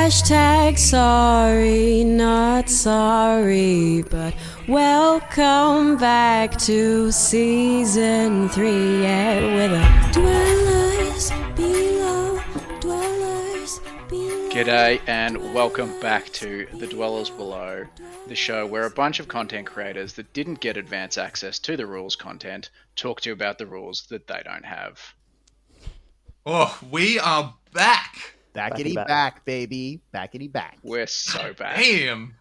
Hashtag sorry, not sorry, but welcome back to season 3, yeah, with a dwellers below, dwellers below. G'day and welcome back to The Dwellers Below, the show where a bunch of content creators that didn't get advance access to the rules content talk to you about the rules that they don't have. Oh, we are back. Backity back, baby. Backity back. We're so back. Damn.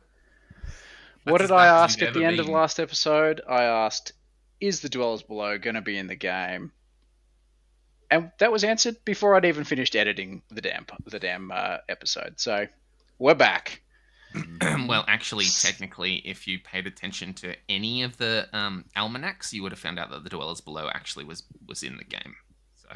What That's did as I back as ask you've at the ever end of been. last episode? I asked, is The Dwellers Below going to be in the game? And that was answered before I'd even finished editing the damn episode. So we're back. Well, actually, technically, if you paid attention to any of the almanacks, you would have found out that the Dwellers Below actually was in the game. So,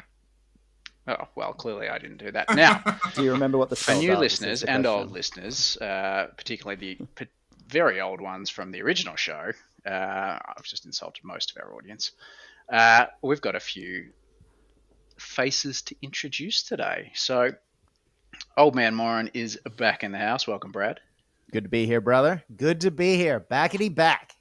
Oh, well, clearly I didn't do that. Now, Do you remember what the for spell new does? listeners Is the and question. old listeners, particularly the very old ones from the original show, I've just insulted most of our audience. We've got a few faces to introduce today. So, Old Man Moran is back in the house. Welcome, Brad. Good to be here, brother. Good to be here. Backity back.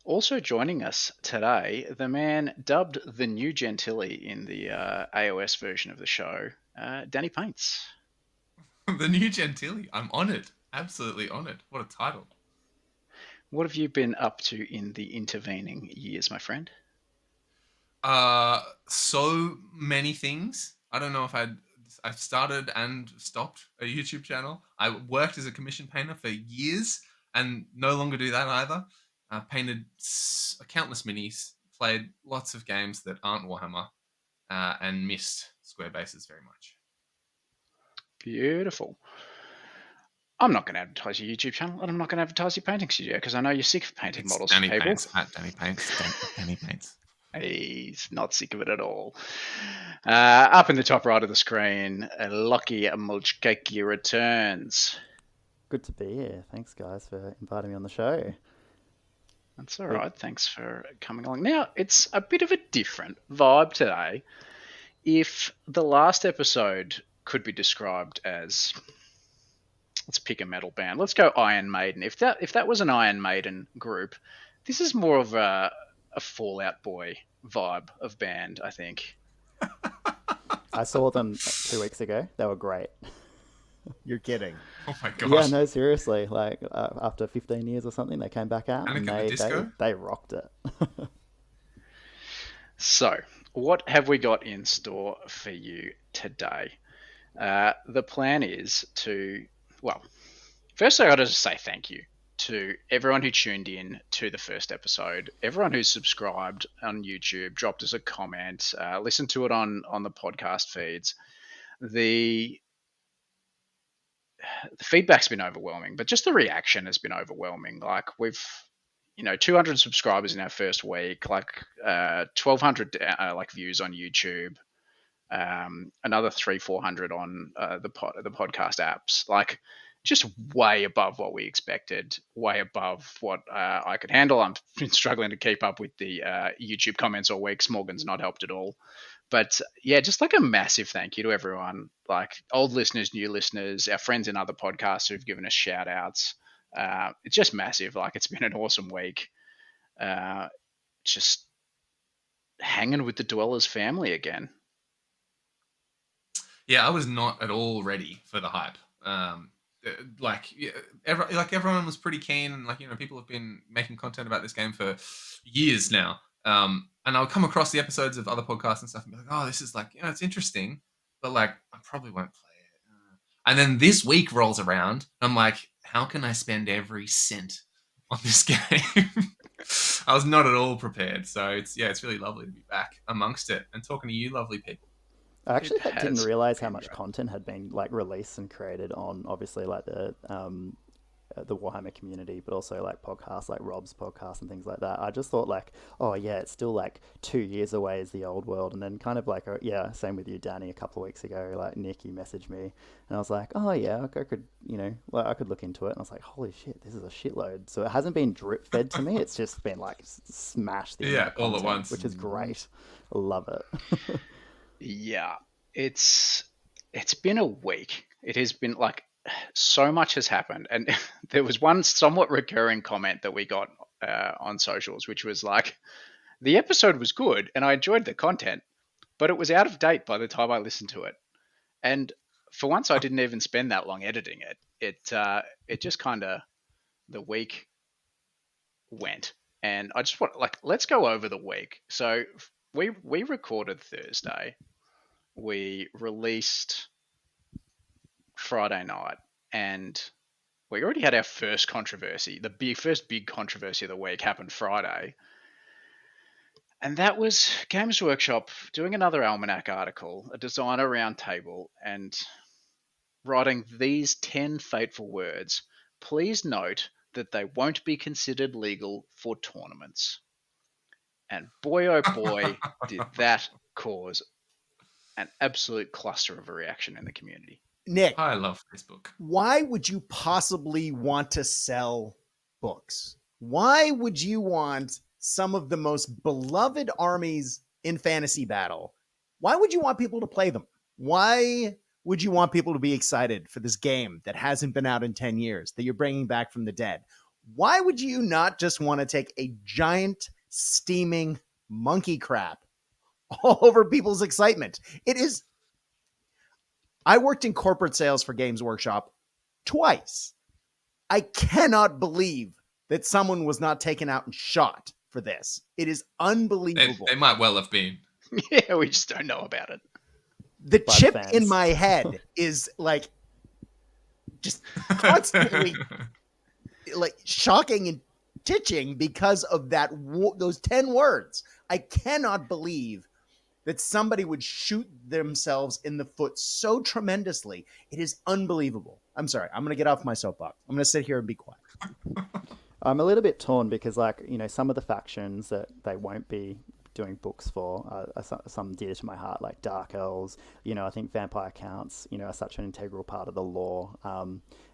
Also joining us today, the man dubbed the new Gentilly in the AOS version of the show, Danny Paints. The new Gentilly. I'm honoured. Absolutely honoured. What a title. What have you been up to in the intervening years, my friend? So many things. I don't know if I've started and stopped a YouTube channel. I worked as a commission painter for years and no longer do that either. Painted countless minis, played lots of games that aren't Warhammer, and missed square bases very much. Beautiful. I'm not going to advertise your YouTube channel, and I'm not going to advertise your painting studio because I know you're sick of painting it's models Danny for people. Paints at Danny Paints. Danny Paints. He's not sick of it at all. Up in the top right of the screen, Lachie Mulchcakey returns. Good to be here. Thanks, guys, for inviting me on the show. That's all right. Thanks for coming along. Now, it's a bit of a different vibe today. If the last episode could be described as, let's pick a metal band. Let's go Iron Maiden. If that was an Iron Maiden group, this is more of a Fall Out Boy vibe of band, I think. I saw them 2 weeks ago. They were great. You're kidding. Oh my gosh. Yeah, no, seriously. Like after 15 years or something, they came back out Panic and at the Disco? they rocked it. So, what have we got in store for you today? The plan is to, well, firstly, I got to just say thank you to everyone who tuned in to the first episode, everyone who's subscribed on YouTube, dropped us a comment, listened to it on the podcast feeds. The feedback's been overwhelming, but just the reaction has been overwhelming. Like we've 200 subscribers in our first week, like 1,200 like views on YouTube, another 300-400 on the podcast apps. Like just way above what we expected, way above what I could handle. I'm been struggling to keep up with the YouTube comments all week. Smorgan's not helped at all. But yeah, just like a massive thank you to everyone, like old listeners, new listeners, our friends in other podcasts who've given us shout outs. It's just massive. Like it's been an awesome week. Just hanging with the Dwellers family again. Yeah, I was not at all ready for the hype. Everyone was pretty keen, and people have been making content about this game for years now. And I'll come across the episodes of other podcasts and stuff and be like, oh, this is it's interesting, but I probably won't play it. And then this week rolls around, and I'm like, how can I spend every cent on this game? I was not at all prepared, so it's really lovely to be back amongst it and talking to you, lovely people. I actually It didn't has realize how been much rough. content had been released and created on obviously the Warhammer community, but also podcasts like Rob's podcast and things like that. I just thought oh yeah, it's still 2 years away as the old world, and then kind of yeah, same with you, Danny. A couple of weeks ago, Nick, you messaged me, and I was like, oh yeah, I could I could look into it, and I was like, holy shit, this is a shitload. So it hasn't been drip fed to me. It's just been smashed the Yeah, all at content, once. which is great. I love it. Yeah, it's been a week. it has been like so much has happened, and there was one somewhat recurring comment that we got on socials, which was like, the episode was good and I enjoyed the content, but it was out of date by the time I listened to it. And for once, I didn't even spend that long editing it. It just kind of the week went, and I just want like let's go over the week. So we recorded Thursday, we released Friday night, and we already had our first controversy. The first big controversy of the week happened Friday, and that was Games Workshop doing another almanack article, a designer roundtable, and writing these 10 fateful words. Please note that they won't be considered legal for tournaments. And boy, oh boy, did that cause an absolute cluster of a reaction in the community. Nick, I love this book. why would you possibly want to sell books? Why would you want some of the most beloved armies in fantasy battle? Why would you want people to play them? Why would you want people to be excited for this game that hasn't been out in 10 years, that you're bringing back from the dead? Why would you not just want to take a giant steaming monkey crap all over people's excitement? It is. I worked in corporate sales for Games Workshop twice. I cannot believe that someone was not taken out and shot for this. It is unbelievable. They might well have been. Yeah, we just don't know about it. The Bud chip fans. in my head is like just constantly like shocking and titching because of those 10 words. I cannot believe that somebody would shoot themselves in the foot so tremendously. It is unbelievable. I'm sorry. I'm going to get off my soapbox. I'm going to sit here and be quiet. I'm a little bit torn because, like, some of the factions that they won't be doing books for are some dear to my heart, like Dark Elves. I think vampire counts, are such an integral part of the lore.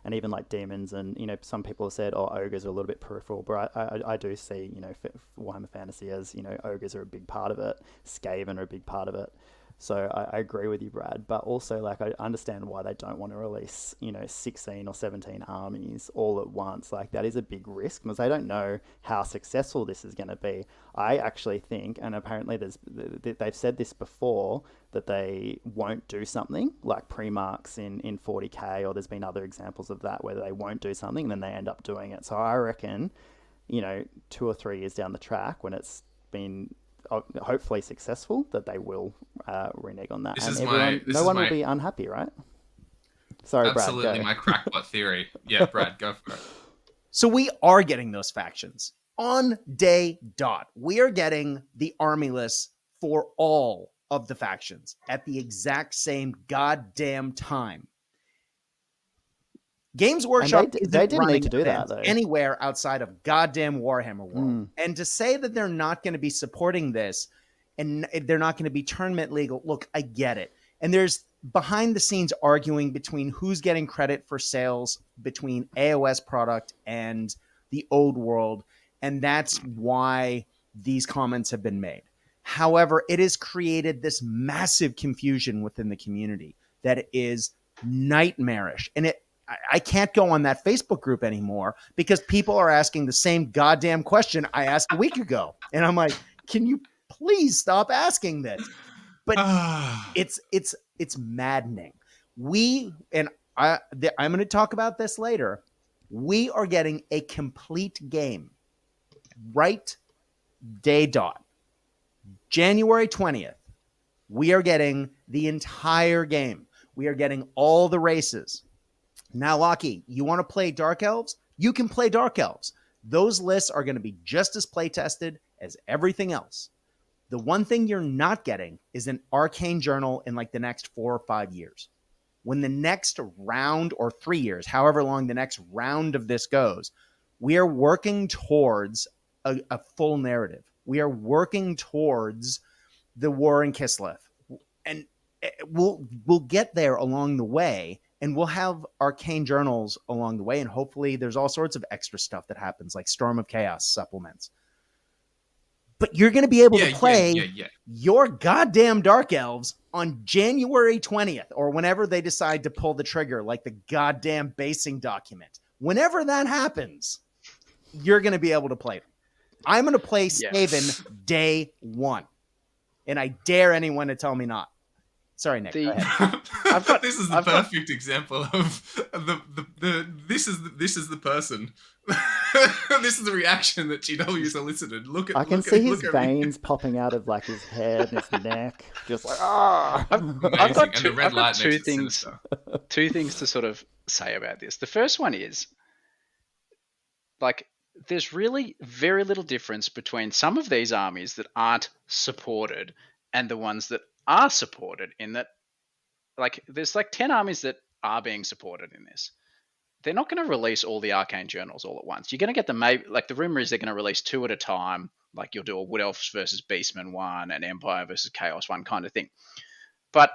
And even like demons, and some people have said, ogres are a little bit peripheral, but I do see, Warhammer Fantasy as, ogres are a big part of it, Skaven are a big part of it. So I agree with you, Brad, but also like I understand why they don't want to release 16 or 17 armies all at once. Like that is a big risk because they don't know how successful this is going to be. I actually think, and apparently they've said this before, that they won't do something like pre-marks in 40k, or there's been other examples of that where they won't do something and then they end up doing it. So I reckon 2 or 3 years down the track, when it's been hopefully successful, that they will renege on that, no one will be unhappy, right? Sorry, absolutely, Brad, go. My crackpot theory. Yeah, Brad, go for it. So we are getting those factions on day dot. We are getting the army lists for all of the factions at the exact same goddamn time. Games Workshop they didn't need to do that though. Anywhere outside of goddamn Warhammer World. And to say that they're not going to be supporting this and they're not going to be tournament legal, look, I get it. And there's behind the scenes arguing between who's getting credit for sales between AOS product and the old world. And that's why these comments have been made. However, it has created this massive confusion within the community that is nightmarish. And I can't go on that Facebook group anymore because people are asking the same goddamn question I asked a week ago. And I'm like, can you please stop asking this? But it's maddening. I'm going to talk about this later. We are getting a complete game right day dot. January 20th. We are getting the entire game. We are getting all the races. Now, Lachie, you want to play Dark Elves? You can play Dark Elves. Those lists are going to be just as play tested as everything else. The one thing you're not getting is an arcane journal in like the next 4 or 5 years. When the next round, or 3 years, however long the next round of this goes, we are working towards a full narrative. We are working towards the war in Kislev. And we'll get there along the way. And we'll have arcane journals along the way. And hopefully there's all sorts of extra stuff that happens, like Storm of Chaos supplements. but you're going to be able Yeah, to play yeah. your goddamn Dark Elves on January 20th or whenever they decide to pull the trigger, like the goddamn basing document. Whenever that happens, you're going to be able to play them. I'm going to play Yeah. Skaven day one, and I dare anyone to tell me not. Sorry, Nick. Go ahead. This is the perfect example of this is the person. This is the reaction that GW's elicited. I can see his veins popping out of like his head and his neck, just like ah. I've got And the red light two makes it things. sinister. Two things to sort of say about this. The first one is like there's really very little difference between some of these armies that aren't supported and the ones that are supported, in that like there's like 10 armies that are being supported in this. They're not going to release all the arcane journals all at once. You're going to get them, maybe, like the rumor is they're going to release 2 at a time. Like you'll do a Wood Elves versus Beastmen one, an Empire versus Chaos one kind of thing. But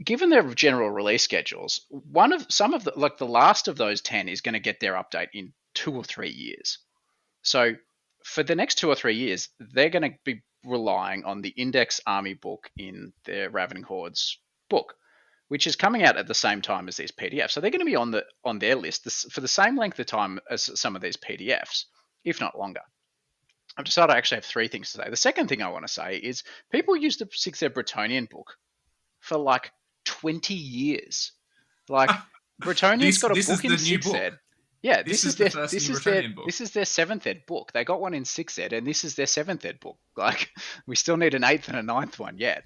given their general release schedules, some of the last of those 10 is going to get their update in 2 or 3 years. So for the next 2 or 3 years, they're going to be relying on the Index Army book in their Ravening Hordes book, which is coming out at the same time as these PDFs. So they're going to be on their list for the same length of time as some of these PDFs, if not longer. I've decided I actually have 3 things to say. The second thing I want to say is people use the 6th Ed Bretonnian book for like 20 years. Like Bretonian's got a book in 6th Ed. Yeah, this is their 7th Ed book. They got one in 6th Ed, and this is their 7th Ed book. Like we still need an 8th and a 9th one yet.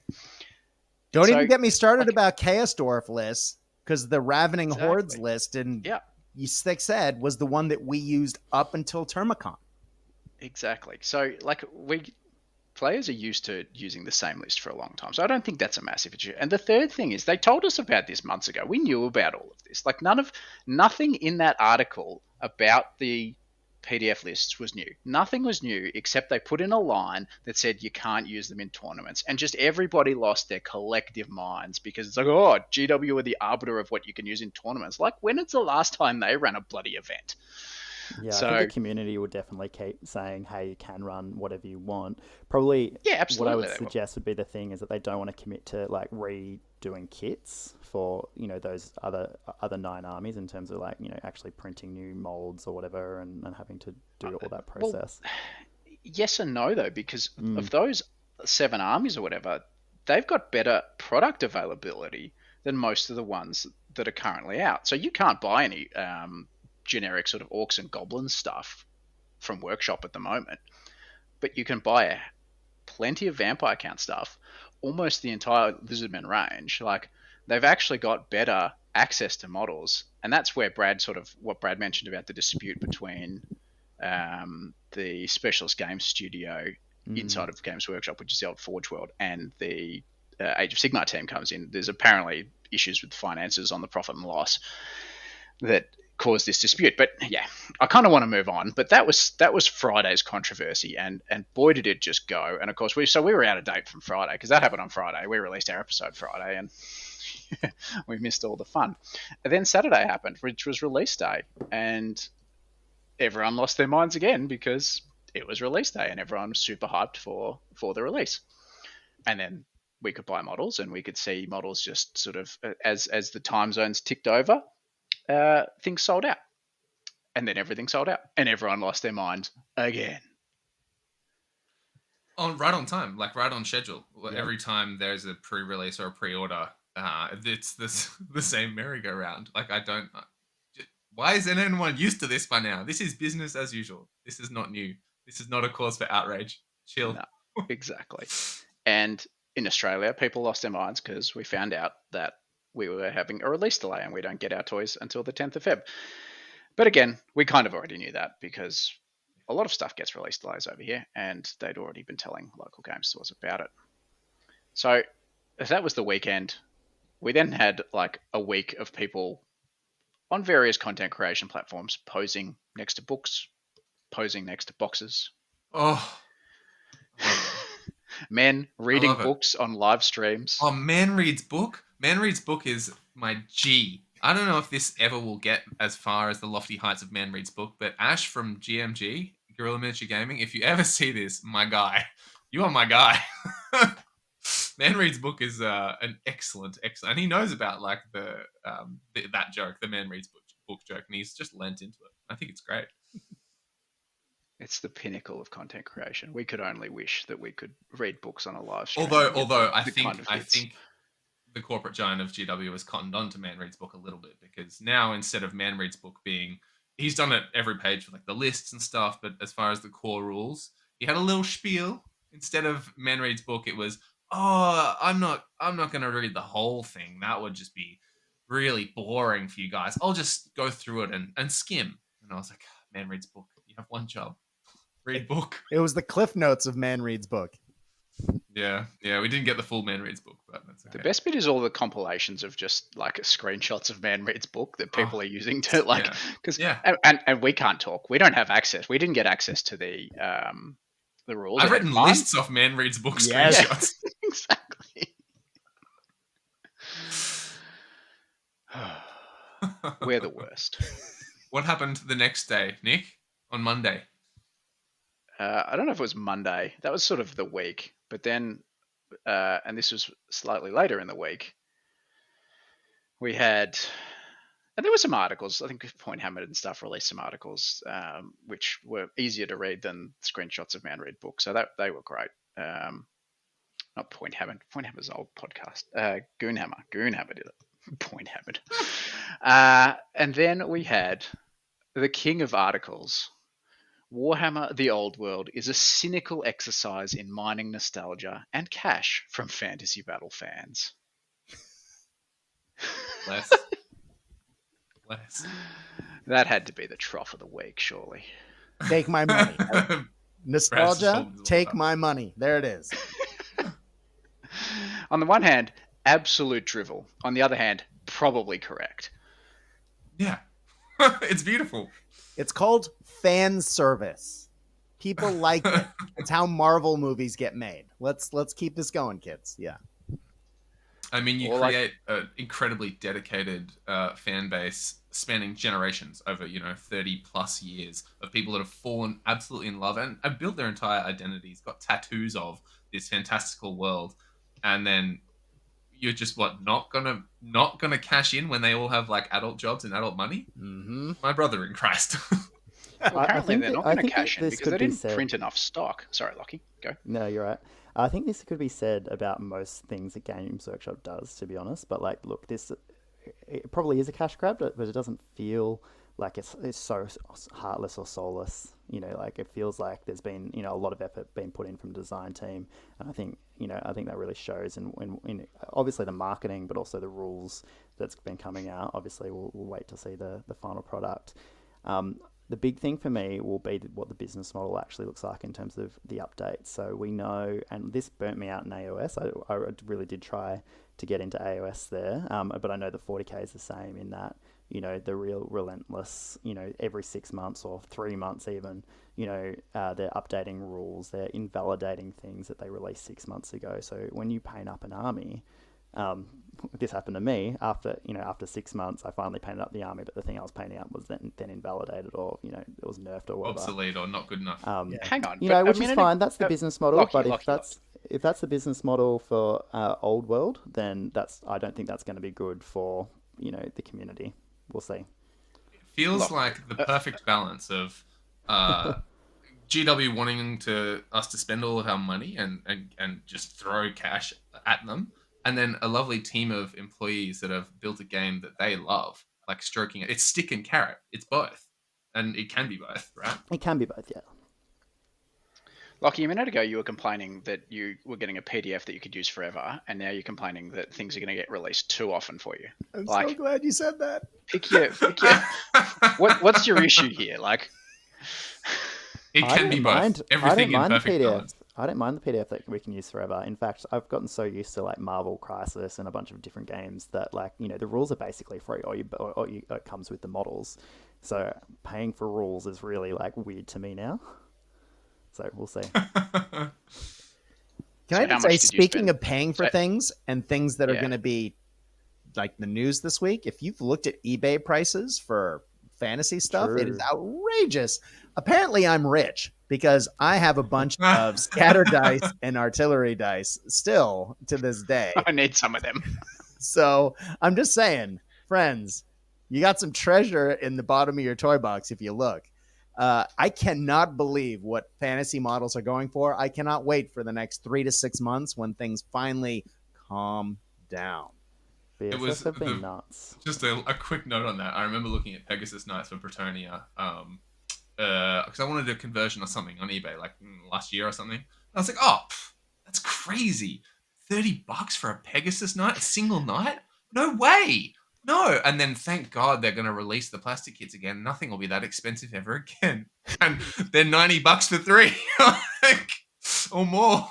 Don't even get me started about Chaos Dwarf lists, because the Ravening Hordes list in 6th Ed was the one that we used up until Termacon. Exactly. So like players are used to using the same list for a long time. So I don't think that's a massive issue. And the third thing is they told us about this months ago. We knew about all of this. Like nothing in that article about the PDF lists was new. Nothing was new except they put in a line that said you can't use them in tournaments, and just everybody lost their collective minds because it's like, oh, GW are the arbiter of what you can use in tournaments. Like, when is the last time they ran a bloody event? Yeah, so, I think the community will definitely keep saying, hey, you can run whatever you want. Probably what I would suggest would be the thing is that they don't want to commit to like redoing kits for, those other 9 armies in terms of like, actually printing new molds or whatever and having to do all that process. Well, yes and no, though, because of those 7 armies or whatever, they've got better product availability than most of the ones that are currently out. So you can't buy any generic sort of orcs and goblins stuff from Workshop at the moment, but you can buy plenty of vampire count stuff, almost the entire Lizardmen range. Like they've actually got better access to models, and that's where what Brad mentioned about the dispute between the Specialist Games Studio inside of Games Workshop, which is the old Forge World, and the Age of Sigmar team comes in. There's apparently issues with finances on the profit and loss that caused this dispute. But yeah, I kind of want to move on. But that was Friday's controversy, and boy did it just go. And of course we were out of date from Friday, because that happened on Friday. We released our episode Friday, and we missed all the fun. And then Saturday happened, which was release day, and everyone lost their minds again because it was release day and everyone was super hyped for the release. And then we could buy models, and we could see models just sort of as the time zones ticked over, things sold out, and then everything sold out, and everyone lost their minds again. Right on time, like right on schedule. Yep. Every time there's a pre-release or a pre-order, it's the same merry-go-round. Like why isn't anyone used to this by now? This is business as usual. This is not new. This is not a cause for outrage. Chill. No, exactly. And in Australia, people lost their minds because we found out that we were having a release delay and we don't get our toys until the 10th of Feb. But again, we kind of already knew that because a lot of stuff gets release delays over here, and they'd already been telling local game stores about it. So if that was the weekend, we then had like a week of people on various content creation platforms posing next to books, posing next to boxes. Oh, men reading books on live streams. Oh, Man Reads Book? Man Reads Book is my G. I don't know if this ever will get as far as the lofty heights of Man Reads Book, but Ash from GMG Guerrilla Miniature Gaming, if you ever see this, my guy, you are my guy. Man Reads Book is an excellent, and he knows about like that joke, the Man Reads book joke, and he's just lent into it. I think it's great. It's the pinnacle of content creation. We could only wish that we could read books on a live stream. Although I the think kind of hits. the corporate giant of GW has cottoned on to Man Reads Book a little bit, because now instead of Man Reads Book being, he's done it every page for like the lists and stuff, but as far as the core rules, he had a little spiel. Instead of Man Reads Book, it was, oh, I'm not going to read the whole thing. That would just be really boring for you guys. I'll just go through it and skim. And I was like, Man Reads Book, you have one job. Read book. It was the cliff notes of Man Reads Book. Yeah, we didn't get the full Man Reads Book, but that's okay. The best bit is all the compilations of just like screenshots of Man Reads Book that people are using to like, because and we can't talk. We don't have access. We didn't get access to the rules. I've written lists off Man Reads Book screenshots. Exactly. We're the worst. What happened the next day, Nick? On Monday? I don't know if it was Monday. That was sort of the week. But then, and this was slightly later in the week, we had, and there were some articles. I think Point Hammered and stuff released some articles, which were easier to read than screenshots of Man Read Book. So they were great. Not Point Hammered. Point Hammer's an old podcast. Goonhammer did it. Point Hammered. And then we had the king of articles. Warhammer The Old World is a cynical exercise in mining nostalgia and cash from fantasy battle fans. Less. That had to be the trough of the week, surely. Take my money. Nostalgia, take my money. There it is. On the one hand, absolute drivel. On the other hand, probably correct. Yeah. It's beautiful. It's called fan service. People like it. It's how Marvel movies get made. Let's keep this going, kids. Yeah. I mean, you create an incredibly dedicated fan base spanning generations over, 30 plus years of people that have fallen absolutely in love and have built their entire identities, got tattoos of this fantastical world, and then you're just not gonna cash in when they all have like adult jobs and adult money? Mm-hmm. My brother in Christ. Well, apparently they're not going to cash in because they didn't print enough stock. Sorry, Lachie, go. No, you're right. I think this could be said about most things that Games Workshop does, to be honest. But like, look, it probably is a cash grab, but it doesn't feel like it's so heartless or soulless. Like it feels like there's been a lot of effort being put in from the design team, and I think that really shows in obviously the marketing, but also the rules that's been coming out. Obviously, we'll wait to see the final product. The big thing for me will be what the business model actually looks like in terms of the updates. So we know, and this burnt me out in AOS. I really did try to get into AOS there, but I know the 40k is the same in that, the real relentless, every 6 months or 3 months even, they're updating rules, they're invalidating things that they released 6 months ago. So when you paint up an army, this happened to me after 6 months. I finally painted up the army, but the thing I was painting up was then invalidated, or it was nerfed or whatever, obsolete or not good enough. Hang on, which is fine. That's the business model. But if that's the business model for Old World, then I don't think that's going to be good for the community. We'll see. It feels like the perfect balance of GW wanting us to spend all of our money and just throw cash at them, and then a lovely team of employees that have built a game that they love, like stroking it. It's stick and carrot. It's both. And it can be both, right? It can be both, yeah. Lachie, a minute ago you were complaining that you were getting a PDF that you could use forever, and now you're complaining that things are going to get released too often for you. I'm so glad you said that. Pick your what's your issue here? Like, it can be both. Everything in perfect balance. I don't mind the PDF that we can use forever. In fact, I've gotten so used to like Marvel Crisis and a bunch of different games that the rules are basically free, or it comes with the models. So paying for rules is really like weird to me now. So we'll see. Can I just say, speaking of paying for things and things that are going to be like the news this week, if you've looked at eBay prices for fantasy stuff. It is True. outrageous. Apparently, I'm rich because I have a bunch of scatter dice and artillery dice still to this day. I need some of them. So I'm just saying, friends, you got some treasure in the bottom of your toy box if you look. I cannot believe what fantasy models are going for. I cannot wait for the next 3 to 6 months when things finally calm down. It was BSS have been nuts. just a quick note on that. I remember looking at Pegasus Knights for Bretonnia because I wanted a conversion or something on eBay like last year or something. I was like, oh, that's crazy. $30 for a Pegasus Knight, a single knight? No way. No. And then thank God they're going to release the plastic kits again. Nothing will be that expensive ever again. And they're $90 for 3 like, or more.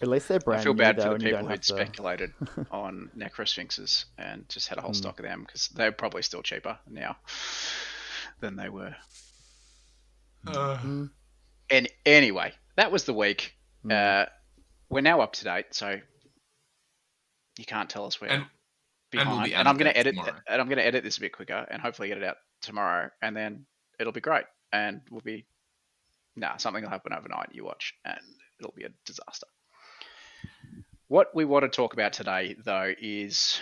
At least they're brand I feel new bad though, for the and you people don't who'd have to. speculated on Necrosphinxes and just had a whole stock of them because they're probably still cheaper now than they were. And anyway, that was the week. We're now up to date, so you can't tell us we're And behind. we'll be And I'm going to edit, tomorrow. and I'm going to edit this a bit quicker, and hopefully get it out tomorrow, and then it'll be great, and we'll be something will happen overnight. You watch, and it'll be a disaster. What we want to talk about today, though, is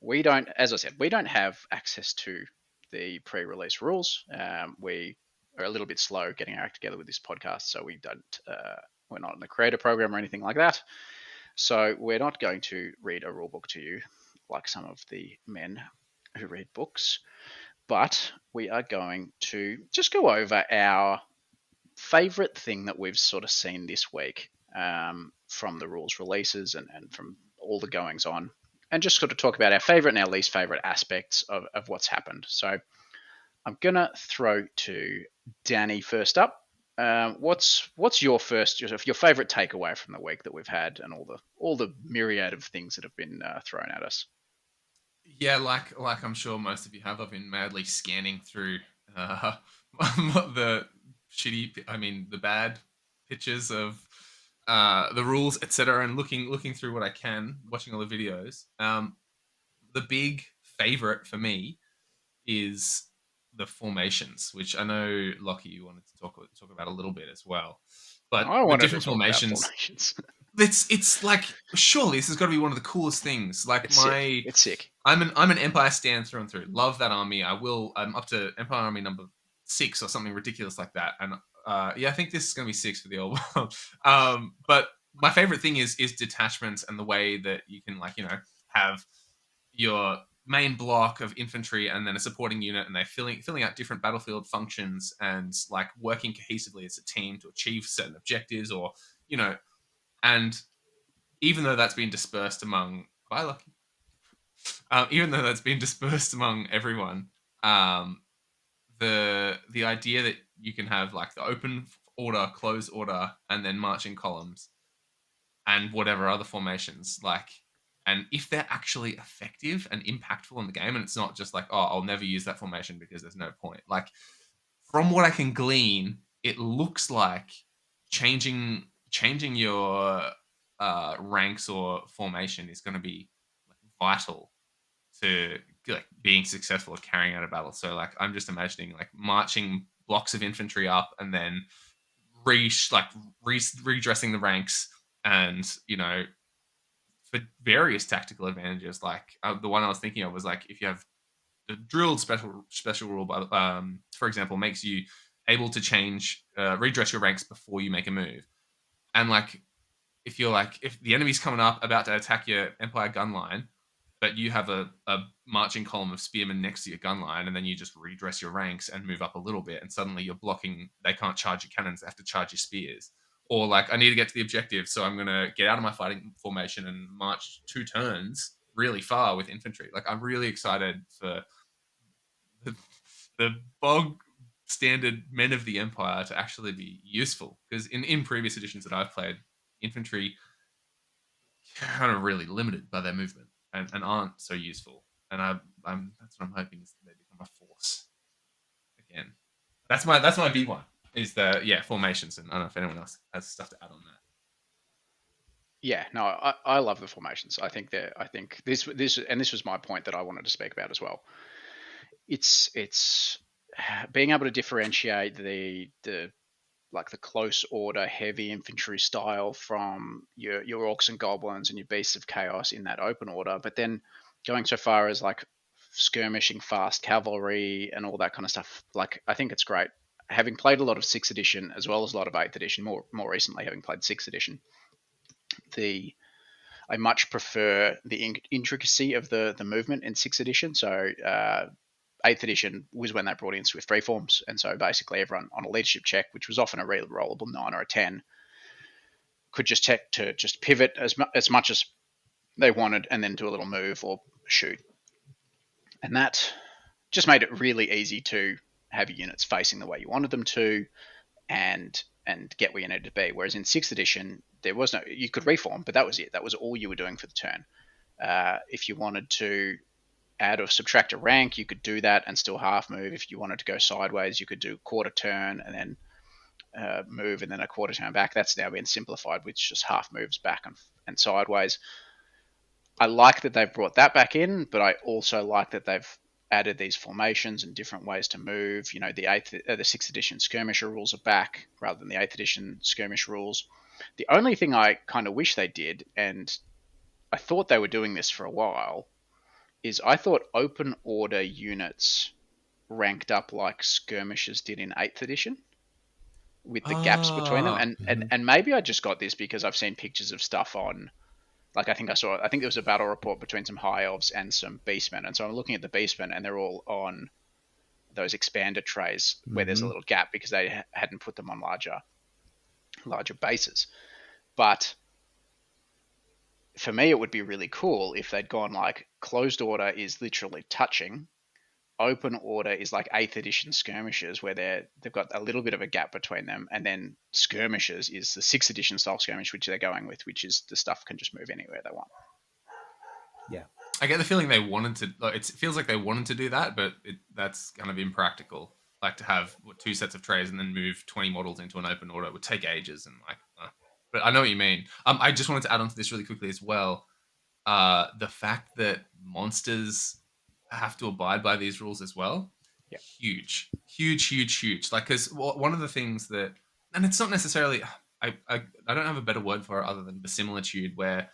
we don't, as I said, we don't have access to the pre-release rules. We are a little bit slow getting our act together with this podcast, so we don't. We're not in the creator program or anything like that. So we're not going to read a rule book to you like some of the men who read books, but we are going to just go over our favorite thing that we've sort of seen this week from the rules releases and from all the goings on, and just sort of talk about our favorite and our least favorite aspects of what's happened. So I'm gonna throw to Danny first up. What's your favorite takeaway from the week that we've had and all the myriad of things that have been thrown at us? Yeah, like I'm sure most of you have. I've been madly scanning through the the bad pictures of the rules, etc., and looking through what I can, watching all the videos. The big favorite for me is the formations, which I know Lachie you wanted to talk about a little bit as well. But I the wanted different to talk about formations. It's like surely this has got to be one of the coolest things. Like it's sick. I'm an Empire stan through and through. Love that army. I'm up to Empire Army number 6 or something ridiculous like that. And I think this is going to be 6 for the old world. But my favorite thing is detachments and the way that you can have your main block of infantry and then a supporting unit, and they're filling out different battlefield functions and like working cohesively as a team to achieve certain objectives, or and even though that's been dispersed among even though that's been dispersed among everyone, the idea that you can have like the open order, close order, and then marching columns and whatever other formations, and if they're actually effective and impactful in the game, and it's not just like, oh, I'll never use that formation because there's no point. Like, from what I can glean, it looks like changing your ranks or formation is going to be vital to being successful at carrying out a battle. So I'm just imagining marching blocks of infantry up and then redressing the ranks, and for various tactical advantages. The one I was thinking of was if you have the drilled special rule, for example, makes you able to change redress your ranks before you make a move, and if the enemy's coming up about to attack your Empire gun line, but you have a marching column of spearmen next to your gun line, and then you just redress your ranks and move up a little bit, and suddenly you're blocking. They can't charge your cannons; they have to charge your spears. Or I need to get to the objective, so I'm going to get out of my fighting formation and march 2 turns really far with infantry. I'm really excited for the bog standard men of the Empire to actually be useful, because in previous editions that I've played, infantry kind of really limited by their movement and aren't so useful. And that's what I'm hoping is that they become a force again. That's my big one, is the formations, and I don't know if anyone else has stuff to add on that. Yeah, no, I love the formations. I think this was my point that I wanted to speak about as well. it's being able to differentiate the close order heavy infantry style from your orcs and goblins and your beasts of chaos in that open order, but then going so far as like skirmishing fast cavalry and all that kind of stuff. Like, I think it's great. Having played a lot of 6th edition as well as a lot of 8th edition, more recently having played 6th edition, I much prefer the intricacy of the movement in 6th edition. So 8th edition was when they brought in swift reforms, and so basically everyone on a leadership check, which was often a really rollable 9 or a 10, could just check to just pivot as much as they wanted and then do a little move or shoot. And that just made it really easy to have your units facing the way you wanted them to and get where you needed to be. Whereas in 6th edition, there was no, you could reform, but that was it. That was all you were doing for the turn. If you wanted to add or subtract a rank, you could do that and still half move. If you wanted to go sideways, you could do quarter turn and then move and then a quarter turn back. That's now been simplified with just half moves back and sideways. I like that they've brought that back in, but I also like that they've added these formations and different ways to move. You know, the 6th edition skirmisher rules are back rather than the 8th edition skirmish rules. The only thing I kind of wish they did, and I thought they were doing this for a while, is I thought open order units ranked up like skirmishers did in 8th edition with the gaps between them. And maybe I just got this because I've seen pictures of stuff on, like I think there was a battle report between some high elves and some beastmen, and so I'm looking at the beastmen and they're all on those expander trays where there's a little gap because they hadn't put them on larger bases. But for me, it would be really cool if they'd gone like closed order is literally touching, open order is like 8th edition skirmishers where they've got a little bit of a gap between them, and then skirmishers is the 6th edition style skirmish, which they're going with, which is the stuff can just move anywhere they want. Yeah, I get the feeling they wanted to. Like, it feels like they wanted to do that, but that's kind of impractical. Like to have 2 sets of trays and then move 20 models into an open order, it would take ages. And but I know what you mean. I just wanted to add on to this really quickly as well. The fact that monsters have to abide by these rules as well. Yeah. Huge. Like, because one of the things that, and it's not necessarily, I don't have a better word for it other than verisimilitude, where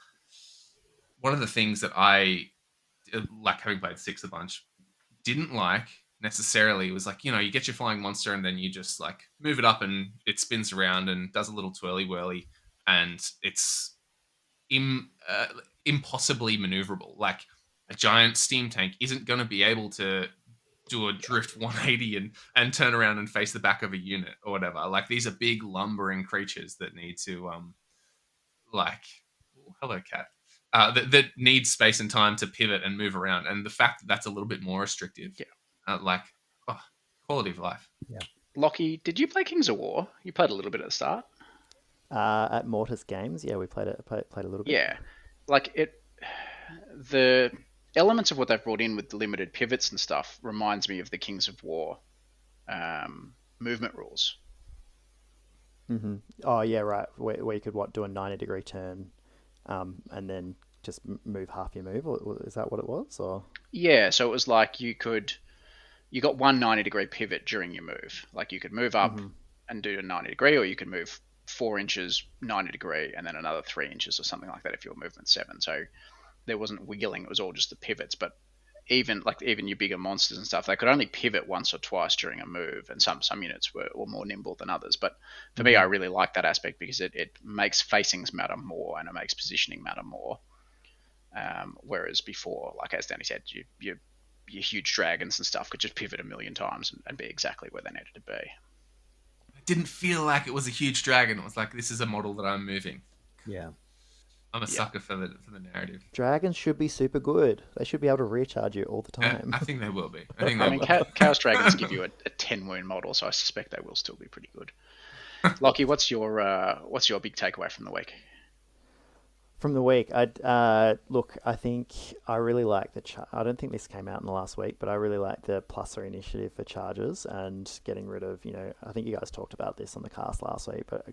one of the things that I, like having played 6 a bunch, didn't like necessarily was like, you get your flying monster and then you just like move it up and it spins around and does a little twirly whirly and it's impossibly maneuverable. Like a giant steam tank isn't going to be able to do a drift 180 and turn around and face the back of a unit or whatever. Like, these are big lumbering creatures that need to hello cat, that need space and time to pivot and move around. And the fact that that's a little bit more restrictive, quality of life. yeah. Lachie, did you play Kings of War? You played a little bit at the start. At Mortis Games, yeah, we played a little bit. Yeah, like the elements of what they've brought in with the limited pivots and stuff reminds me of the Kings of War movement rules. Mm-hmm. Oh yeah, right. Where you could do a 90-degree turn, and then just move half your move. Or is that what it was? Or yeah, so it was like you got one 90-degree pivot during your move. Like you could move up and do a 90-degree, or you could move 4 inches 90-degree and then another 3 inches or something like that if your movement 7. So there wasn't wiggling; it was all just the pivots. But even your bigger monsters and stuff, they could only pivot once or twice during a move, and some units were more nimble than others. But for me, I really like that aspect because it makes facings matter more and it makes positioning matter more. Whereas before, like as Danny said, your huge dragons and stuff could just pivot a million times and be exactly where they needed to be. It didn't feel like it was a huge dragon. It was like, this is a model that I'm moving. Yeah. I'm a sucker for the narrative. Dragons should be super good. They should be able to recharge you all the time. I think they will be. Chaos Dragons give you a 10 wound model, so I suspect they will still be pretty good. Lachie, what's your big takeaway from the week? From the week, look. I think I really like the. I don't think this came out in the last week, but I really like the +3 initiative for charges and getting rid of. I think you guys talked about this on the cast last week, but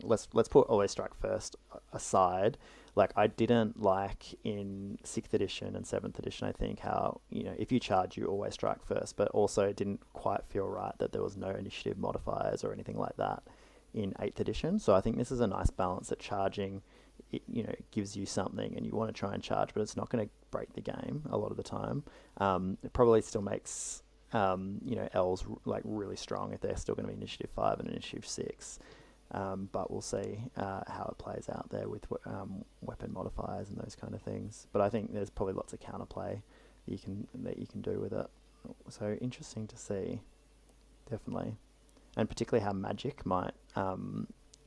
let's put always strike first aside. Like I didn't like in 6th edition and 7th edition. I think how if you charge, you always strike first, but also it didn't quite feel right that there was no initiative modifiers or anything like that in 8th edition. So I think this is a nice balance that charging it gives you something and you want to try and charge, but it's not going to break the game a lot of the time. It probably still makes L's like really strong if they're still going to be initiative 5 and initiative 6. But we'll see how it plays out there with weapon modifiers and those kind of things. But I think there's probably lots of counterplay that you can do with it. So interesting to see, definitely, and particularly how magic might.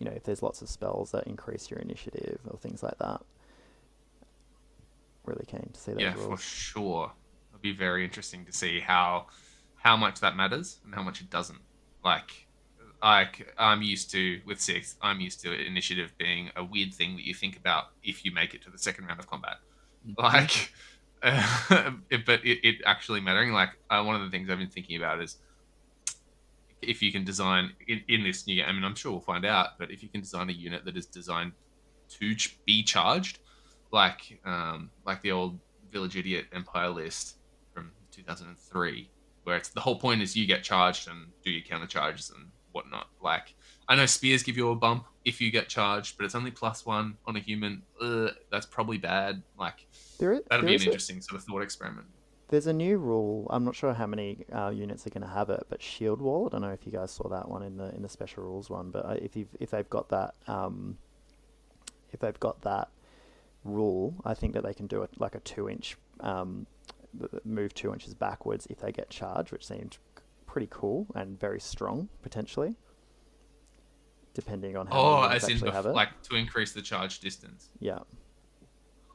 If there's lots of spells that increase your initiative or things like that. Really keen to see those rules. For sure. It'll be very interesting to see how much that matters and how much it doesn't. Like I'm used to, with 6th, I'm used to initiative being a weird thing that you think about if you make it to the second round of combat. Like, but it actually mattering. Like, one of the things I've been thinking about is if you can design in this new game, I mean, I'm sure we'll find out, but if you can design a unit that is designed to be charged, like the old Village Idiot Empire list from 2003, where it's the whole point is you get charged and do your counter charges and whatnot. Like, I know spears give you a bump if you get charged, but it's only +1 on a human. That's probably bad. Like, that'd be an interesting sort of thought experiment. There's a new rule. I'm not sure how many units are going to have it, but Shield Wall. I don't know if you guys saw that one in the special rules one. But if they've got that rule, I think that they can do it like a 2-inch move 2 inches backwards if they get charged, which seemed pretty cool and very strong potentially, depending on how many units actually have it. Like to increase the charge distance. Yeah.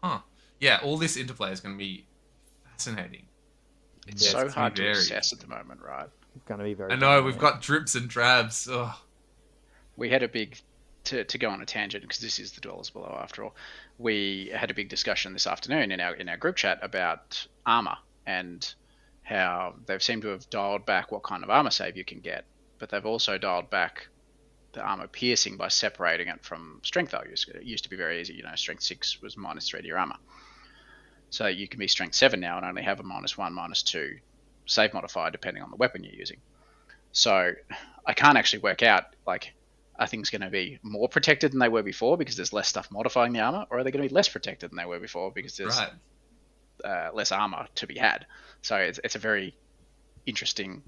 Huh. Yeah. All this interplay is going to be fascinating. It's so hard to assess at the moment, right? It's going to be very. I know we've got drips and drabs. Ugh. We had a big to go on a tangent because this is the Dwellers Below after all. We had a big discussion this afternoon in our group chat about armor and how they've seemed to have dialed back what kind of armor save you can get, but they've also dialed back the armor piercing by separating it from strength values. It used to be very easy, strength 6 was -3 to your armor. So you can be strength 7 now and only have a -1, -2 save modifier depending on the weapon you're using. So I can't actually work out, like, are things going to be more protected than they were before because there's less stuff modifying the armor, or are they going to be less protected than they were before because there's less armor to be had? So it's a very interesting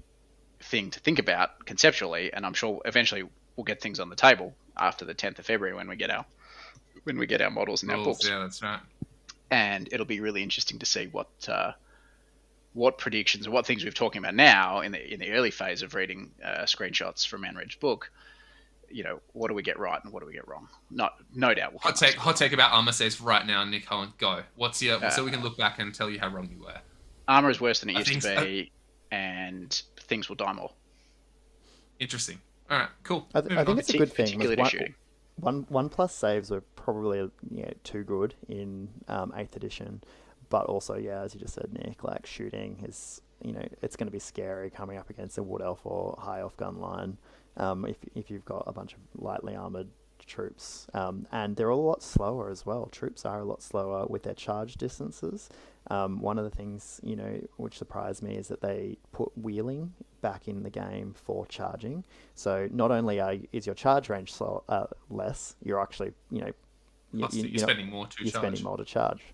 thing to think about conceptually, and I'm sure eventually we'll get things on the table after the 10th of February when we get our models and our books. Yeah, that's right. And it'll be really interesting to see what predictions or what things we're talking about now in the early phase of reading screenshots from Manred's book. What do we get right and what do we get wrong? No doubt. Hot take about armor saves right now, Nick Holland. Go. What's your so we can look back and tell you how wrong you were. Armor is worse than it used to be, and things will die more. Interesting. All right, cool. I think it's a good thing. Particularly shooting. 1+ saves were probably too good in 8th edition, but also as you just said, Nick, like shooting is it's going to be scary coming up against a wood elf or high elf gun line if you've got a bunch of lightly armored troops, and they're all a lot slower as well. Troops are a lot slower with their charge distances. One of the things which surprised me is that they put wheeling back in the game for charging. So not only is your charge range less, you're actually you're spending more to charge. You're spending more to charge.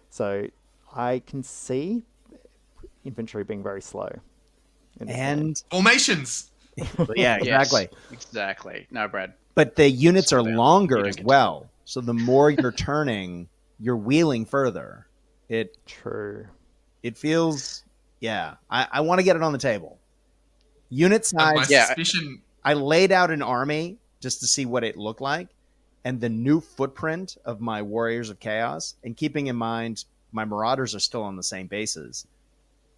So I can see infantry being very slow. And formations. Yeah, exactly. Yes, exactly. No, Brad. But the units are longer as well. So the more you're turning, you're wheeling further. True. It feels, I want to get it on the table. Unit size. Suspicion. I laid out an army just to see what it looked like, and the new footprint of my Warriors of Chaos, and keeping in mind my Marauders are still on the same bases,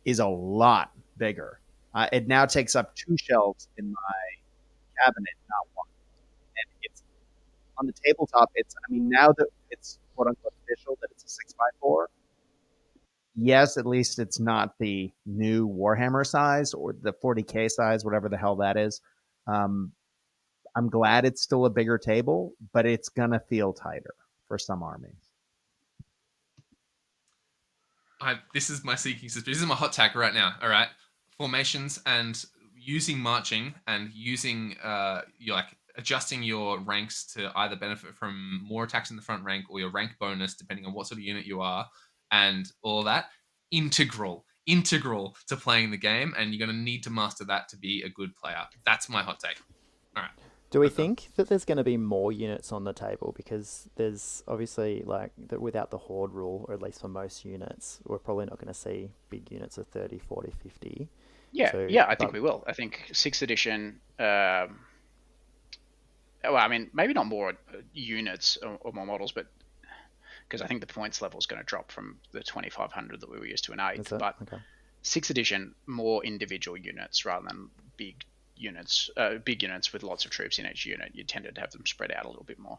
is a lot bigger. It now takes up 2 shelves in my cabinet, not 1. And it's on the tabletop. Now that quote unquote official that it's a 6x4. Yes, at least it's not the new Warhammer size or the 40K size, whatever the hell that is. I'm glad it's still a bigger table, but it's going to feel tighter for some armies. This is my seeking suspicion. This is my hot tag right now. All right, formations and using marching and using your like adjusting your ranks to either benefit from more attacks in the front rank or your rank bonus depending on what sort of unit you are, and all that integral to playing the game, and you're going to need to master that to be a good player. That's my hot take. All right. Do we think that there's going to be more units on the table? Because there's obviously like that without the horde rule, or at least for most units, we're probably not going to see big units of 30, 40, 50. Yeah, So, yeah, I think we will. I think 6th edition. Well, I mean, maybe not more units or more models, but because I think the points level is going to drop from the 2,500 that we were used to in 8th. But okay. 6th edition, more individual units rather than big units with lots of troops in each unit. You tended to have them spread out a little bit more.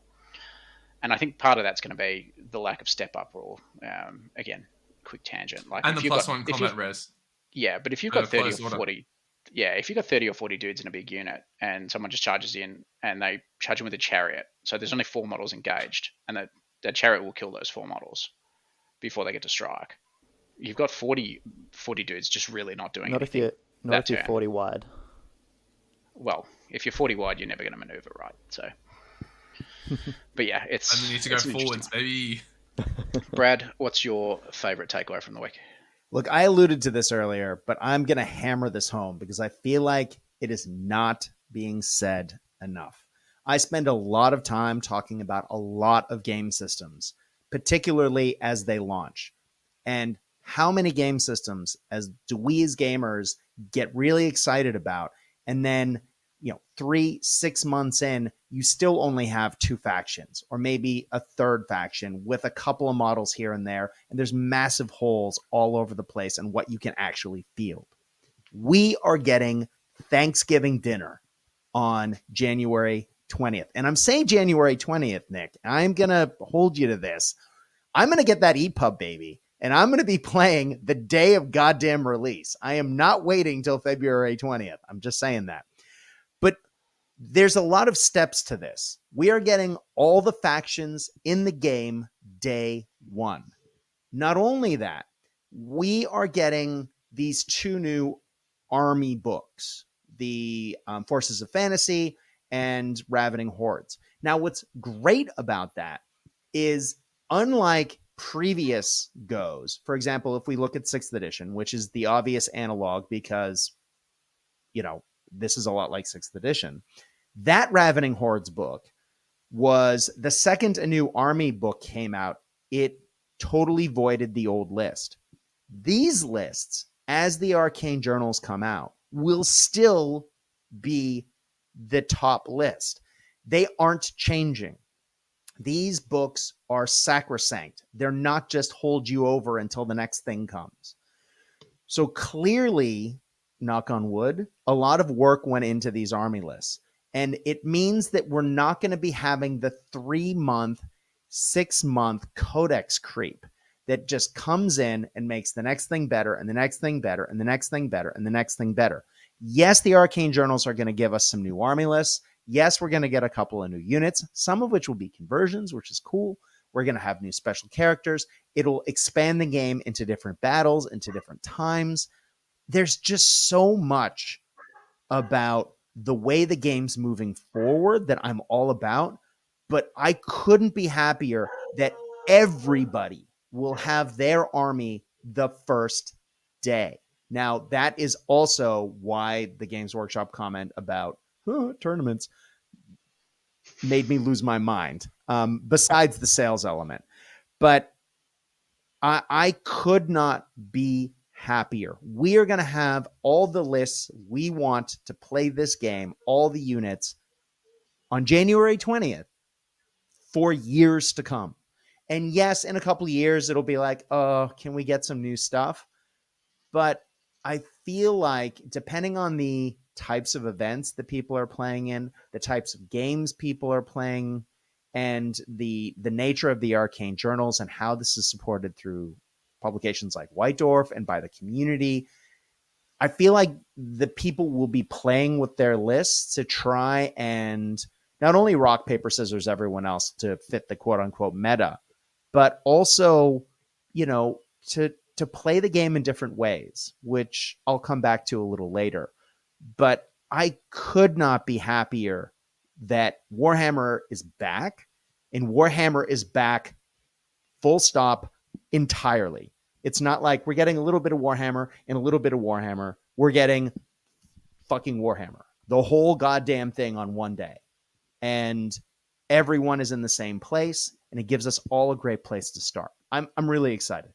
And I think part of that's going to be the lack of step up rule. Again, quick tangent. Like And if the you've got, +1 combat res. Yeah, but if you've got 30 or close order. 40, yeah, if you've got 30 or 40 dudes in a big unit and someone just charges in and they charge them with a chariot, so there's only 4 models engaged, and that chariot will kill those 4 models before they get to strike. You've got 40 dudes just really not doing anything. Not if you're 40 wide. Well, if you're 40 wide, you're never going to maneuver, right? So, but yeah, it's. And you need to go forwards, baby. Brad, what's your favorite takeaway from the week? Look, I alluded to this earlier, but I'm going to hammer this home because I feel like it is not being said enough. I spend a lot of time talking about a lot of game systems, particularly as they launch. And how many game systems do we as gamers get really excited about? And then, 3-6 months in, you still only have 2 factions or maybe a third faction with a couple of models here and there. And there's massive holes all over the place on what you can actually field. We are getting Thanksgiving dinner on January 20th. And I'm saying January 20th, Nick. I'm going to hold you to this. I'm going to get that EPUB, baby. And I'm going to be playing the day of goddamn release. I am not waiting till February 20th. I'm just saying that. But there's a lot of steps to this. We are getting all the factions in the game day 1. Not only that, we are getting these 2 new army books, the Forces of Fantasy and Ravening Hordes. Now, what's great about that is, unlike previous goes, for example, if we look at 6th edition, which is the obvious analog because, this is a lot like 6th edition, that Ravening Hordes book was the second a new army book came out. It totally voided the old list. These lists, as the arcane journals come out, will still be the top list. They aren't changing. These books are sacrosanct. They're not just hold you over until the next thing comes. So clearly, knock on wood, a lot of work went into these army lists. And it means that we're not going to be having the 3-month, 6-month codex creep that just comes in and makes the next thing better and the next thing better and the next thing better and the next thing better. Yes, the arcane journals are going to give us some new army lists. Yes, we're going to get a couple of new units, some of which will be conversions, which is cool. We're going to have new special characters. It'll expand the game into different battles, into different times. There's just so much about the way the game's moving forward that I'm all about, but I couldn't be happier that everybody will have their army the first day. Now, that is also why the Games Workshop comment about tournaments made me lose my mind, besides the sales element. But I could not be happier. We are going to have all the lists we want to play this game, all the units, on January 20th for years to come. And yes, in a couple of years, it'll be like, oh, can we get some new stuff? But I feel like depending on the types of events that people are playing in, the types of games people are playing, and the nature of the arcane journals and how this is supported through publications like White Dwarf and by the community, I feel like the people will be playing with their lists to try and not only rock, paper, scissors everyone else to fit the quote unquote meta, but also, to play the game in different ways, which I'll come back to a little later. But I could not be happier that Warhammer is back, and Warhammer is back full stop entirely. It's not like we're getting a little bit of Warhammer and a little bit of Warhammer. We're getting fucking Warhammer, the whole goddamn thing on one day. And everyone is in the same place, and it gives us all a great place to start. I'm really excited.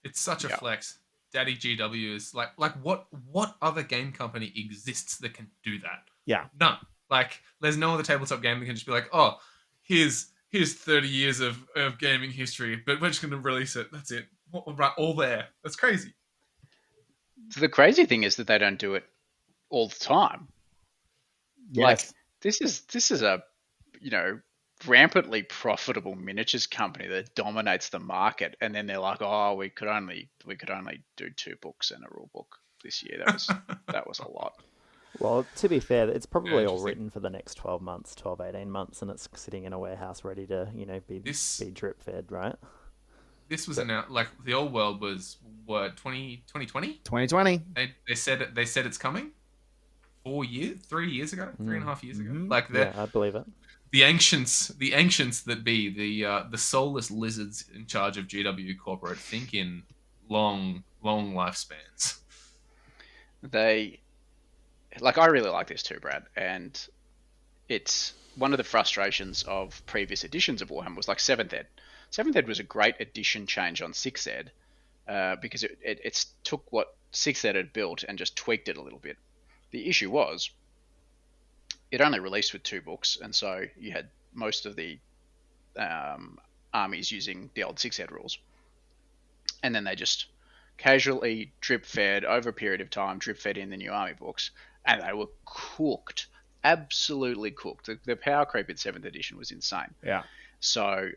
It's such a flex. Daddy GW is like what other game company exists that can do that? Yeah. None. Like, there's no other tabletop game that can just be like, oh, here's 30 years of gaming history, but we're just going to release it. That's it. Right, all there. That's crazy. The crazy thing is that they don't do it all the time. Yes. Like, this is a, rampantly profitable miniatures company that dominates the market, and then they're like, oh, we could only do 2 books and a rule book this year. That was a lot. Well, to be fair, it's probably all written for the next 12 months, 12, 18 months, and it's sitting in a warehouse ready to, be drip fed, right? This was announced, like, the old world was, what, 2020? 2020. They said it's coming 3 years ago, 3.5 years ago. Like, yeah, I believe it. The ancients that be, the soulless lizards in charge of GW Corporate think in long lifespans. I really like this too, Brad, and it's one of the frustrations of previous editions of Warhammer was like 7th Ed. 7th Ed was a great edition change on 6th Ed because it took what 6th Ed had built and just tweaked it a little bit. The issue was it only released with 2 books, and so you had most of the armies using the old 6th Ed rules. And then they just casually drip-fed over a period of time, drip-fed in the new army books, and they were cooked, absolutely cooked. The power creep in 7th edition was insane. Yeah. So,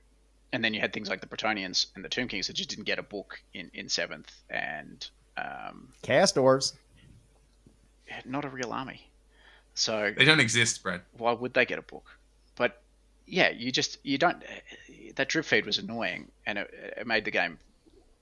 and then you had things like the Bretonnians and the Tomb Kings that just didn't get a book in 7th, and Chaos Dwarves. Not a real army. So they don't exist, Brad. Why would they get a book? But yeah, you don't. That drip feed was annoying, and it made the game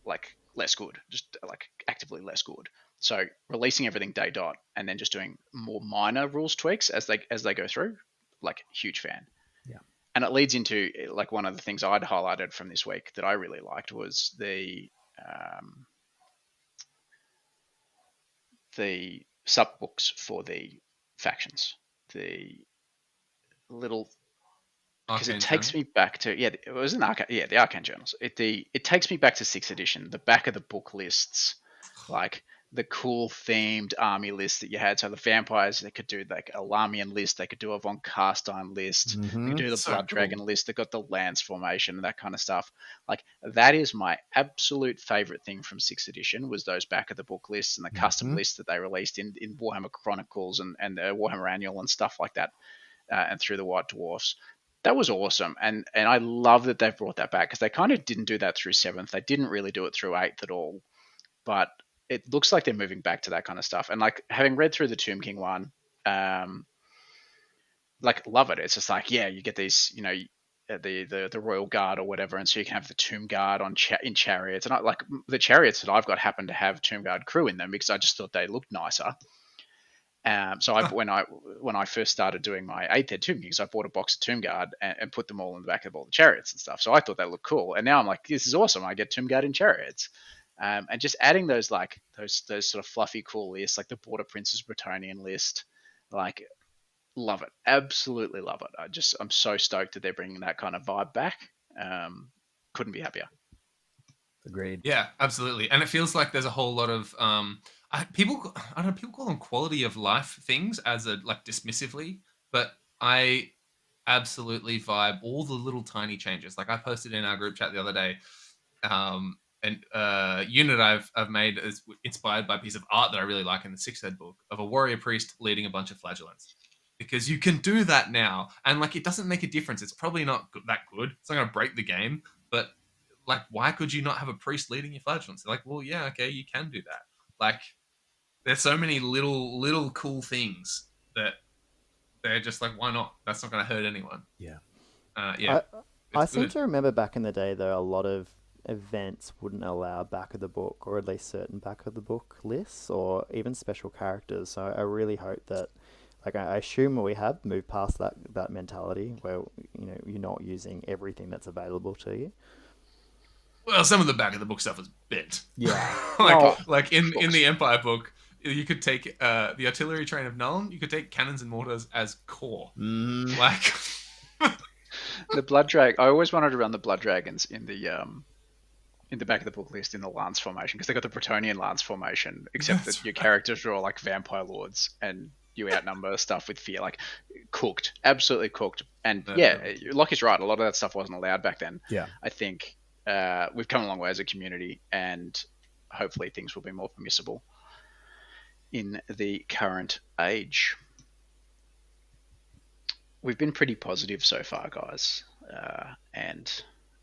like less good, just like actively less good. So releasing everything day dot and then just doing more minor rules tweaks as they go through, like, huge fan. Yeah. And it leads into, like, one of the things I'd highlighted from this week that I really liked was the sub books for the factions, the little, because it takes me back to it was an Arcane, the Arcane journals. It takes me back to 6th edition. The back of the book lists, like the cool themed army list that you had. So the vampires, they could do like a Lamian list, they could do a Von Carstein list, they could do the Blood Dragon list. They got the Lance formation and that kind of stuff. Like, that is my absolute favorite thing from 6th edition, was those back of the book lists and the custom lists that they released in Warhammer Chronicles and the Warhammer Annual and stuff like that, and through the White Dwarfs. That was awesome, and I love that they've brought that back, because they kind of didn't do that through 7th. They didn't really do it through 8th at all, but it looks like they're moving back to that kind of stuff. And like, having read through the Tomb King one, like, love it. It's just like, yeah, you get these, the Royal Guard or whatever, and so you can have the Tomb Guard in chariots. And like, the chariots that I've got happen to have Tomb Guard crew in them because I just thought they looked nicer. So when I first started doing my 8th Ed Tomb Kings, I bought a box of Tomb Guard and put them all in the back of all the chariots and stuff. So I thought they looked cool, and now I'm like, this is awesome. I get Tomb Guard in chariots. And just adding those those sort of fluffy, cool lists, like the Border Prince's Bretonnian list, like, love it, absolutely love it. I'm so stoked that they're bringing that kind of vibe back. Couldn't be happier. Agreed. Yeah, absolutely. And it feels like there's a whole lot of people call them quality of life things as a, like, dismissively, but I absolutely vibe all the little tiny changes. Like, I posted in our group chat the other day, and unit I've made is inspired by a piece of art that I really like in the 6th Ed book of a warrior priest leading a bunch of flagellants. because you can do that now. And like, it doesn't make a difference. It's probably not that good. It's not going to break the game. But like, why could you not have a priest leading your flagellants? They're like, well, yeah, okay, you can do that. Like, there's so many little cool things that they're just like, why not? That's not going to hurt anyone. Yeah. Yeah. I It's seem good. to remember back in the day, though, a lot of events wouldn't allow back of the book, or at least certain back of the book lists, or even special characters. So I really hope that, like, I assume we have moved past that mentality where, you know, you're not using everything that's available to you. Well, some of the back of the book stuff was bent. Yeah. like in the Empire book, you could take the artillery train of Nuln. You could take cannons and mortars as core. Like The blood drag. I always wanted to run the blood dragons in the back of the book list in the lance formation, because they got the Bretonian lance formation, except that your characters are all like vampire lords and you outnumber stuff with fear, like cooked, absolutely cooked. And Lachie's right, a lot of that stuff wasn't allowed back then. Yeah. I think we've come a long way as a community, and hopefully things will be more permissible in the current age. We've been pretty positive so far, guys, and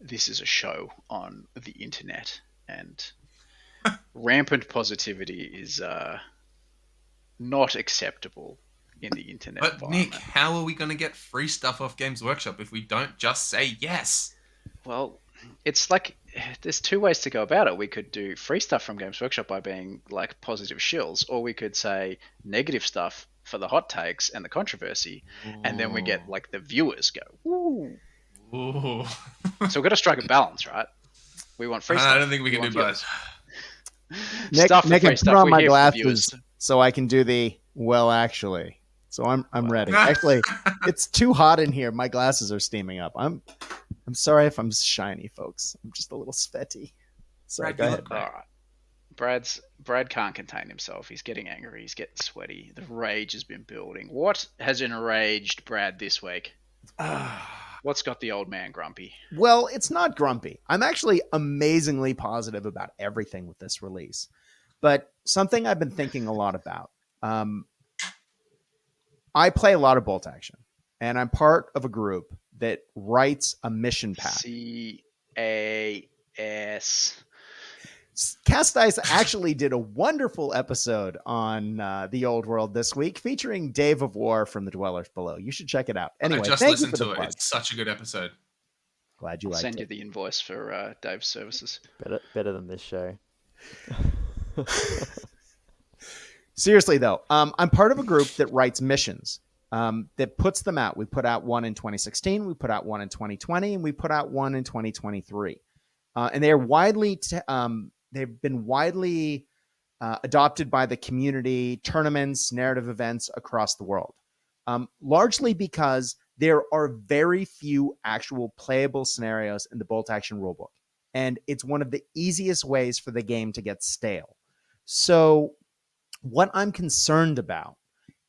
this is a show on the internet, and rampant positivity is not acceptable in the internet But environment. Nick, how are we going to get free stuff off Games Workshop if we don't just say yes? Well, it's like there's two ways to go about it. We could do free stuff from Games Workshop by being like positive shills, or we could say negative stuff for the hot takes and the controversy, and then we get like the viewers go, "Ooh." Ooh. So we've got to strike a balance, right? We want free stuff. I don't think we can do both. Nick, Stuff for Nick, free I put stuff. on We're my here for the viewers. glasses so I can do the well, actually. So I'm ready. Actually, it's too hot in here. My glasses are steaming up. I'm sorry if I'm shiny, folks. I'm just a little sweaty. Sorry, Brad, go you ahead. look great. All right. Brad can't contain himself. He's getting angry. He's getting sweaty. The rage has been building. What has enraged Brad this week? What's got the old man grumpy? Well, it's not grumpy. I'm actually amazingly positive about everything with this release. But something I've been thinking a lot about. I play a lot of bolt action, and I'm part of a group that writes a mission pack. CAS. Cast Dice actually did a wonderful episode on the old world this week, featuring Dave of War from the Dwellers Below. You should check it out. Anyway, I just thank you listened for the to it. plug. It's such a good episode. Glad you I'll liked send it. you the invoice for Dave's services. Better than this show. Seriously, though, I'm part of a group that writes missions, that puts them out. We put out one in 2016, we put out one in 2020, and we put out one in 2023. And they're they've been widely adopted by the community, tournaments, narrative events across the world, largely because there are very few actual playable scenarios in the bolt action rulebook. And it's one of the easiest ways for the game to get stale. So what I'm concerned about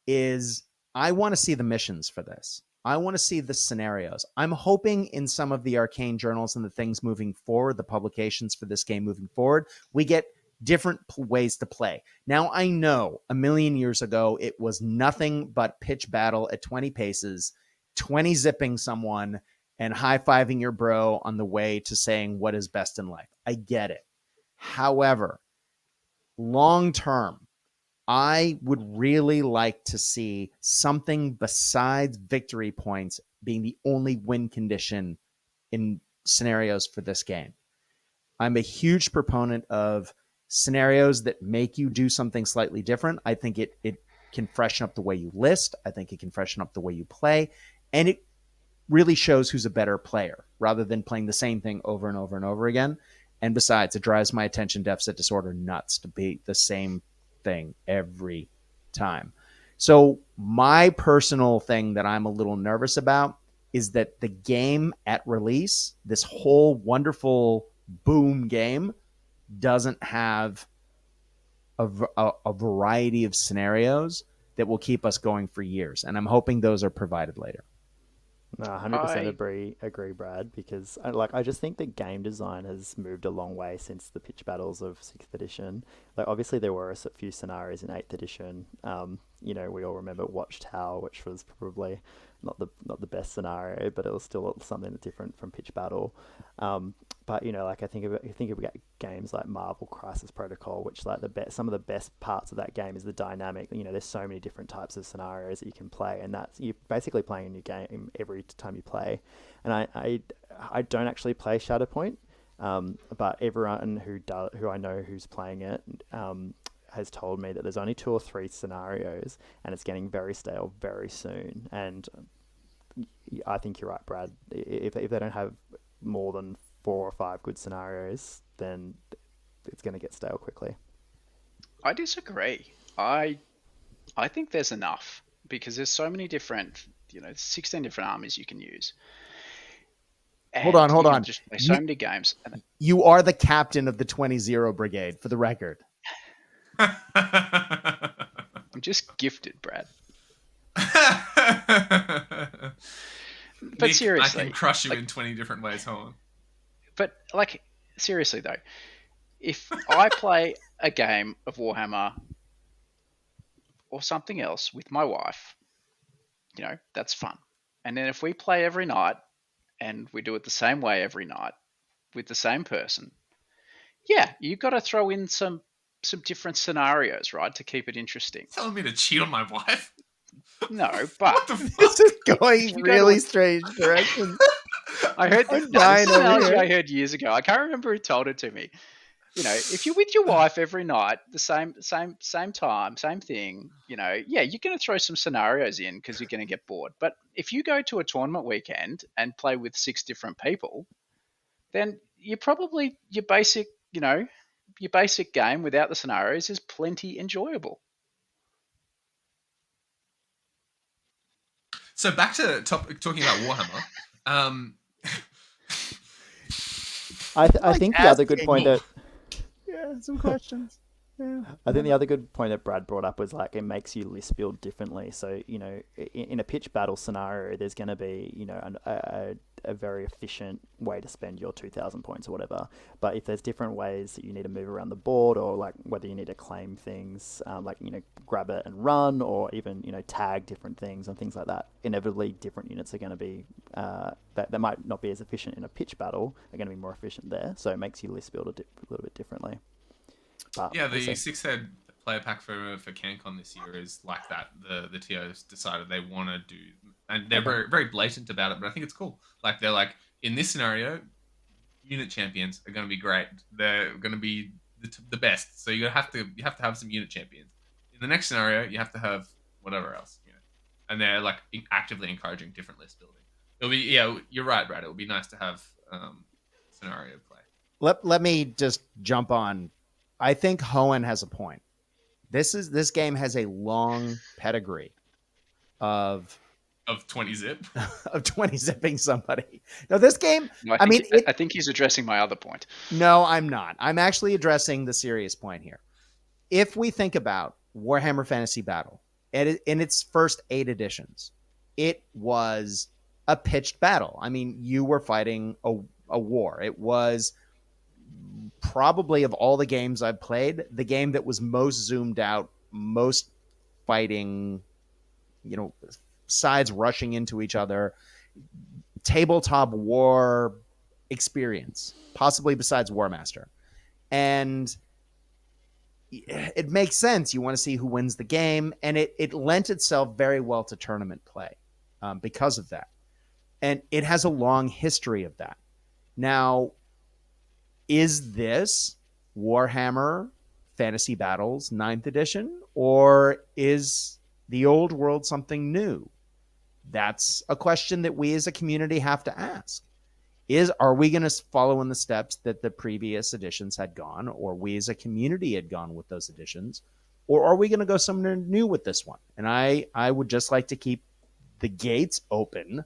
is I want to see the missions for this. I want to see the scenarios. I'm hoping in some of the arcane journals and the things moving forward, the publications for this game moving forward, we get different ways to play. Now, I know a million years ago, it was nothing but pitch battle at 20 paces, 20 zipping someone and high-fiving your bro on the way to saying what is best in life. I get it. However, long-term, I would really like to see something besides victory points being the only win condition in scenarios for this game. I'm a huge proponent of scenarios that make you do something slightly different. I think it can freshen up the way you list. I think it can freshen up the way you play. And it really shows who's a better player rather than playing the same thing over and over and over again. And besides, it drives my attention deficit disorder nuts to be the same thing every time. So my personal thing that I'm a little nervous about is that the game at release, this whole wonderful boom game, doesn't have a variety of scenarios that will keep us going for years. And I'm hoping those are provided later. No, 100% agree, Brad, because I just think the game design has moved a long way since the pitch battles of 6th edition. Like, obviously there were a few scenarios in 8th edition. We all remember Watchtower, which was probably not the best scenario, but it was still something different from pitch battle. But I think about games like Marvel Crisis Protocol, which some of the best parts of that game is the dynamic. There's so many different types of scenarios that you can play, and you're basically playing a new game every time you play. And I don't actually play Shatterpoint, but everyone who I know who's playing it has told me that there's only 2 or 3 scenarios, and it's getting very stale very soon. And I think you're right, Brad. If they don't have more than 4 or 5 good scenarios, then it's going to get stale quickly. I disagree. I think there's enough, because there's so many different, 16 different armies you can use. And hold on. you can just play so many games. You are the captain of the 20-0 brigade, for the record. I'm just gifted, Brad. But Nick, seriously, I can crush you in 20 different ways. Hold on. But seriously though, if I play a game of Warhammer or something else with my wife, that's fun. And then if we play every night and we do it the same way every night with the same person, yeah, you've got to throw in some different scenarios, right, to keep it interesting. Telling me to cheat on my wife? No, but What the fuck? This is going really strange directions. I heard this analogy I heard years ago. I can't remember who told it to me. If you're with your wife every night, the same time, same thing, yeah, you're going to throw some scenarios in because you're going to get bored. But if you go to a tournament weekend and play with 6 different people, then you're probably your basic game without the scenarios is plenty enjoyable. So back to talking about Warhammer. I think the other good point that some questions. Yeah. I think the other good point that Brad brought up was it makes you list build differently. So in a pitch battle scenario, there's going to be a very efficient way to spend your 2,000 points or whatever. But if there's different ways that you need to move around the board, or whether you need to claim things, grab it and run, or even tag different things and things like that, inevitably different units are going to be that might not be as efficient in a pitch battle are going to be more efficient there. So it makes you list build a little bit differently. But yeah, the 6-head player pack for CanCon this year is like that. The TOs decided they want to do, and they're very, very blatant about it, but I think it's cool. They're like, in this scenario, unit champions are going to be great. They're going to be the best. So you have to have some unit champions. In the next scenario, you have to have whatever else, and they're actively encouraging different list building. It'll be, you're right, Brad. It would be nice to have scenario play. Let me just jump on. I think Hohen has a point. This game has a long pedigree of 20 zip of 20 zipping somebody. No, this game. No, I think he's addressing my other point. No, I'm not. I'm actually addressing the serious point here. If we think about Warhammer Fantasy Battle in its first 8 editions, it was a pitched battle. I mean, you were fighting a war. It was probably, of all the games I've played, the game that was most zoomed out, most fighting, sides rushing into each other, tabletop war experience, possibly besides War Master. And it makes sense. You want to see who wins the game, and it lent itself very well to tournament play because of that. And it has a long history of that. Now, is this Warhammer Fantasy Battles 9th edition, or is the old world something new? That's a question that we as a community have to ask. Are we going to follow in the steps that the previous editions had gone, or we as a community had gone with those editions, or are we going to go somewhere new with this one? And I would just like to keep the gates open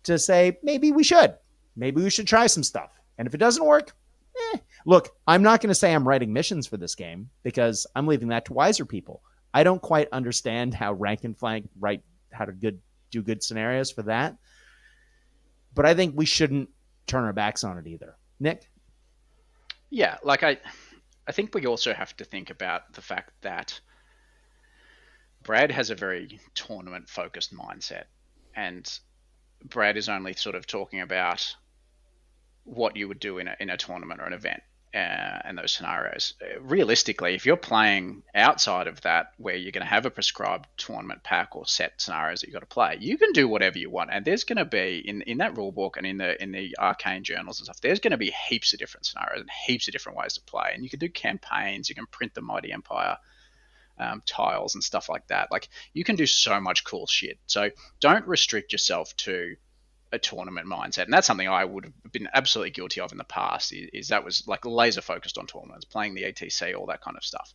to say, maybe we should try some stuff. And if it doesn't work, look, I'm not going to say I'm writing missions for this game, because I'm leaving that to wiser people. I don't quite understand how rank and flank write how to do good scenarios for that. but I think we shouldn't turn our backs on it either. Nick? Yeah, like I think we also have to think about the fact that Brad has a very tournament focused mindset, and Brad is only sort of talking about what you would do in a tournament or an event and those scenarios. Realistically, if you're playing outside of that, where you're going to have a prescribed tournament pack or set scenarios that you've got to play, you can do whatever you want. And there's going to be in that rule book and in the arcane journals and stuff, there's going to be heaps of different scenarios and heaps of different ways to play. And you can do campaigns, you can print the Mighty Empire tiles and stuff like that. Like, you can do so much cool shit. So don't restrict yourself to a tournament mindset. And that's something I would have been absolutely guilty of in the past, is that was like laser focused on tournaments, playing the ETC, all that kind of stuff.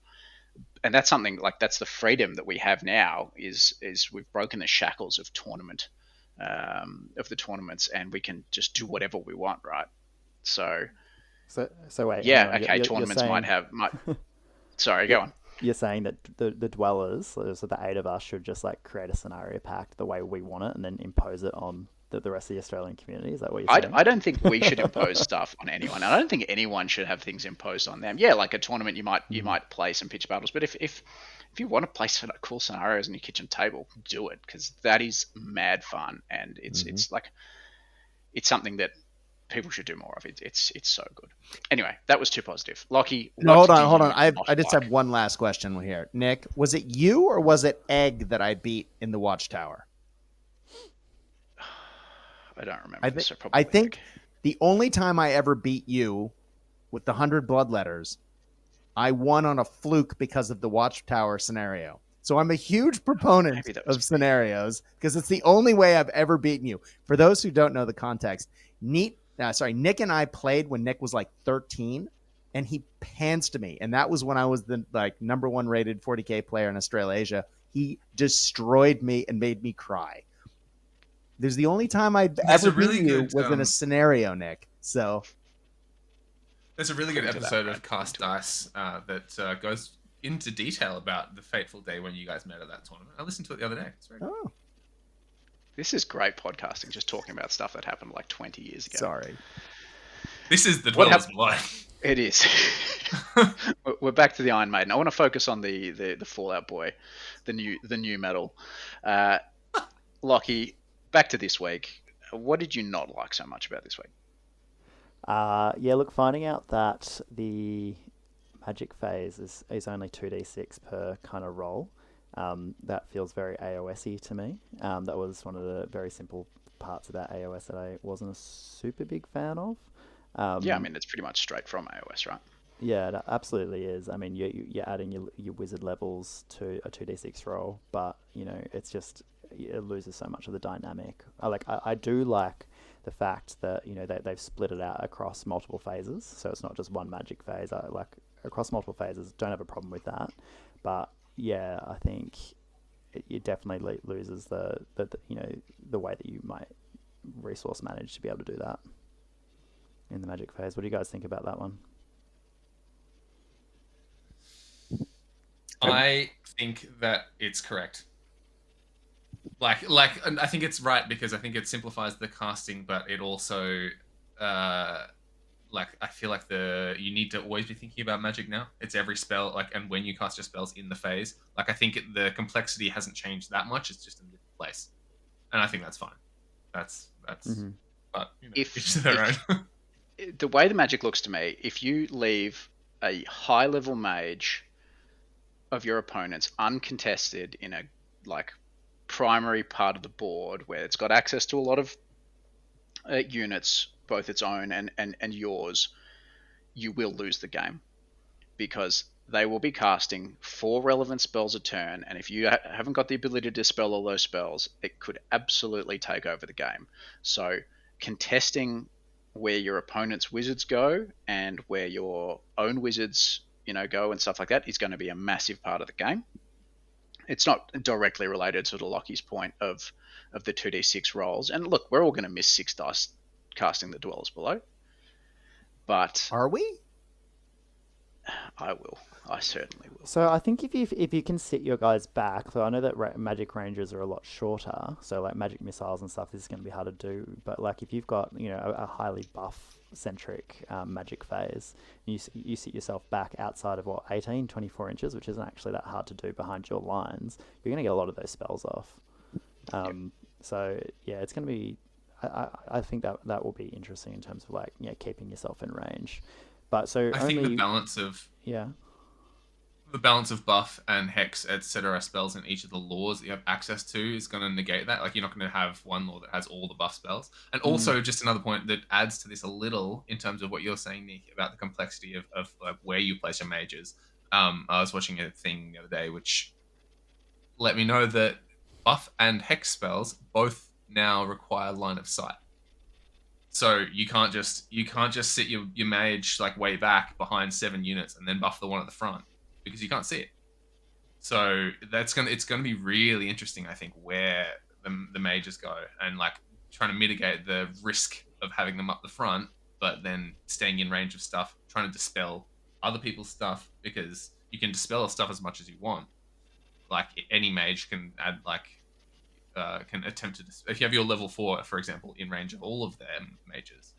And that's something like, that's the freedom that we have now, is we've broken the shackles of the tournaments, and we can just do whatever we want, right? So wait, yeah, hang on. okay, tournaments might sorry, go on. You're saying that the dwellers, so the 8 of us, should just like create a scenario pack the way we want it and then impose it on the rest of the Australian community? Is that what you're saying? I don't think we should impose stuff on anyone. I don't think anyone should have things imposed on them. Yeah, like a tournament, you might play some pitch battles, but if you want to play some cool scenarios on your kitchen table, do it, because that is mad fun, and it's something that people should do more of. It's so good. Anyway, that was too positive. Lachie, No, hold on. I just have one last question here. Nick, was it you or was it Egg that I beat in the Watchtower? I don't remember. I think the only time I ever beat you with the 100 bloodletters, I won on a fluke because of the Watchtower scenario. So I'm a huge proponent of scenarios, because it's the only way I've ever beaten you. For those who don't know the context, Nick and I played when Nick was like 13, and he pantsed me. And that was when I was the number 1 rated 40K player in Australasia. He destroyed me and made me cry. There's the only time I've ever beaten you was in a scenario, Nick. So there's a really good episode of Cast Dice that goes into detail about the fateful day when you guys met at that tournament. I listened to it the other day. It's very good. Oh. This is great podcasting, just talking about stuff that happened like 20 years ago. Sorry. This is the Dwellers Below. It is. We're back to the Iron Maiden. I want to focus on the Fallout Boy, the new metal. Lachie, back to this week. What did you not like so much about this week? Look, finding out that the magic phase is only 2d6 per kind of roll, that feels very AOS-y to me. That was one of the very simple parts about AOS that I wasn't a super big fan of. Yeah, I mean, it's pretty much straight from AOS, right? Yeah, it absolutely is. I mean, you're adding your wizard levels to a 2d6 roll, but, it's just, it loses so much of the dynamic. I do like the fact that, they've split it out across multiple phases, so it's not just one magic phase. I like across multiple phases, don't have a problem with that. But, yeah, I think it definitely loses the way that you might resource manage to be able to do that in the magic phase. What do you guys think about that one? I think that it's correct. I think it's right, because I think it simplifies the casting, but it also, I feel like you need to always be thinking about magic now. It's every spell, and when you cast your spells in the phase. I think the complexity hasn't changed that much. It's just in a different place, and I think that's fine. That's. Mm-hmm. But each to their own. The way the magic looks to me, if you leave a high level mage of your opponents uncontested in a primary part of the board where it's got access to a lot of units, both its own and yours, you will lose the game, because they will be casting 4 relevant spells a turn, and if you haven't got the ability to dispel all those spells, it could absolutely take over the game. So contesting where your opponent's wizards go and where your own wizards go and stuff like that is going to be a massive part of the game. It's not directly related to Lachie's point of the 2d6 rolls. And look, we're all going to miss 6 dice casting the Dwellers Below. But are we? I will. I certainly will. So I think if you can sit your guys back, so I know that magic ranges are a lot shorter, so like magic missiles and stuff, this is going to be hard to do. But like if you've got a highly buff centric magic phase, you sit yourself back outside of what 18, 24 inches, which isn't actually that hard to do behind your lines. You're going to get a lot of those spells off. So yeah, it's going to be. I think that will be interesting in terms of like keeping yourself in range. But so I only think the balance of yeah. buff and hex, etc. spells in each of the laws that you have access to is going to negate that. Like, you're not going to have one law that has all the buff spells. And also, just another point that adds to this a little in terms of what you're saying, Nick, about the complexity of like where you place your mages. I was watching a thing the other day which let me know that buff and hex spells both now require line of sight. So you can't just sit your mage like way back behind 7 units and then buff the one at the front, because you can't see it. So it's gonna be really interesting, I think, where the mages go, and like trying to mitigate the risk of having them up the front, but then staying in range of stuff, trying to dispel other people's stuff, because you can dispel stuff as much as you want. Like, any mage can add can attempt to if you have your level 4, for example, in range of all of their mages,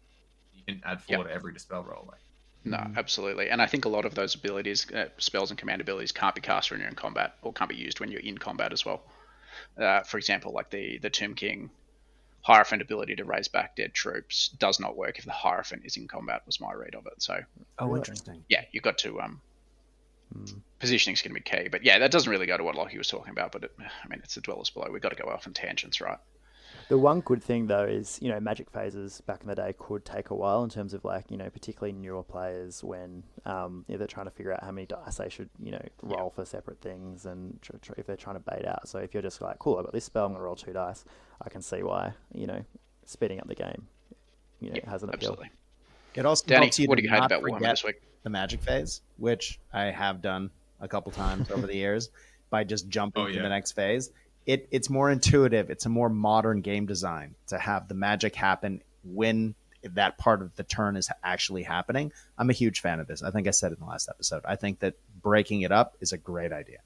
you can add 4 to every dispel roll. No, absolutely. And I think a lot of those abilities, spells and command abilities, can't be cast when you're in combat, or can't be used when you're in combat as well. For example, like the Tomb King Hierophant ability to raise back dead troops does not work if the Hierophant is in combat, was my read of it. So, Interesting. yeah, you've got to positioning is going to be key. But yeah, that doesn't really go to what Lachie was talking about. But it's the Dwellers Below. We've got to go off on tangents, right? The one good thing though is, magic phases back in the day could take a while in terms of like, particularly newer players when they're trying to figure out how many dice they should, roll for separate things, and if they're trying to bait out. So if you're just like, cool, I've got this spell, I'm going to roll 2 dice, I can see why, speeding up the game, has an appeal. Absolutely. It also Danny, helps you what to do you hate not about Warhammer forget this week? the magic phase, which I have done a couple times over the years by just jumping to the next phase. It's more intuitive. It's a more modern game design to have the magic happen when that part of the turn is actually happening. I'm a huge fan of this. I think I said it in the last episode. I think that breaking it up is a great idea.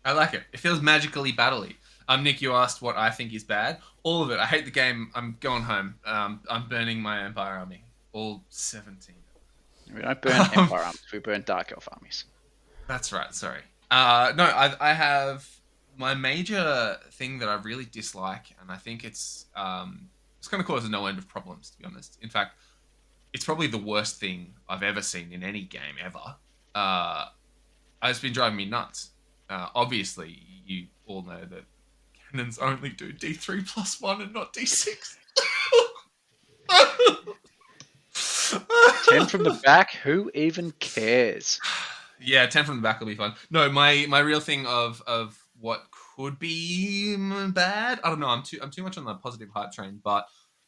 I like it. It feels magically battle-y. Nick, you asked what I think is bad. All of it. I hate the game. I'm going home. I'm burning my Empire army. All 17. We don't burn Empire armies. We burn Dark Elf armies. That's right. Sorry. No, I have my major thing that I really dislike, and I think it's going to cause no end of problems, to be honest. In fact, it's probably the worst thing I've ever seen in any game ever. It's been driving me nuts. Obviously, you all know that cannons only do D3+1 and not D6. 10 from the back? Who even cares? Yeah, 10 from the back will be fun. No, my real thing of what could be bad, I don't know. I'm too much on the positive hype train, but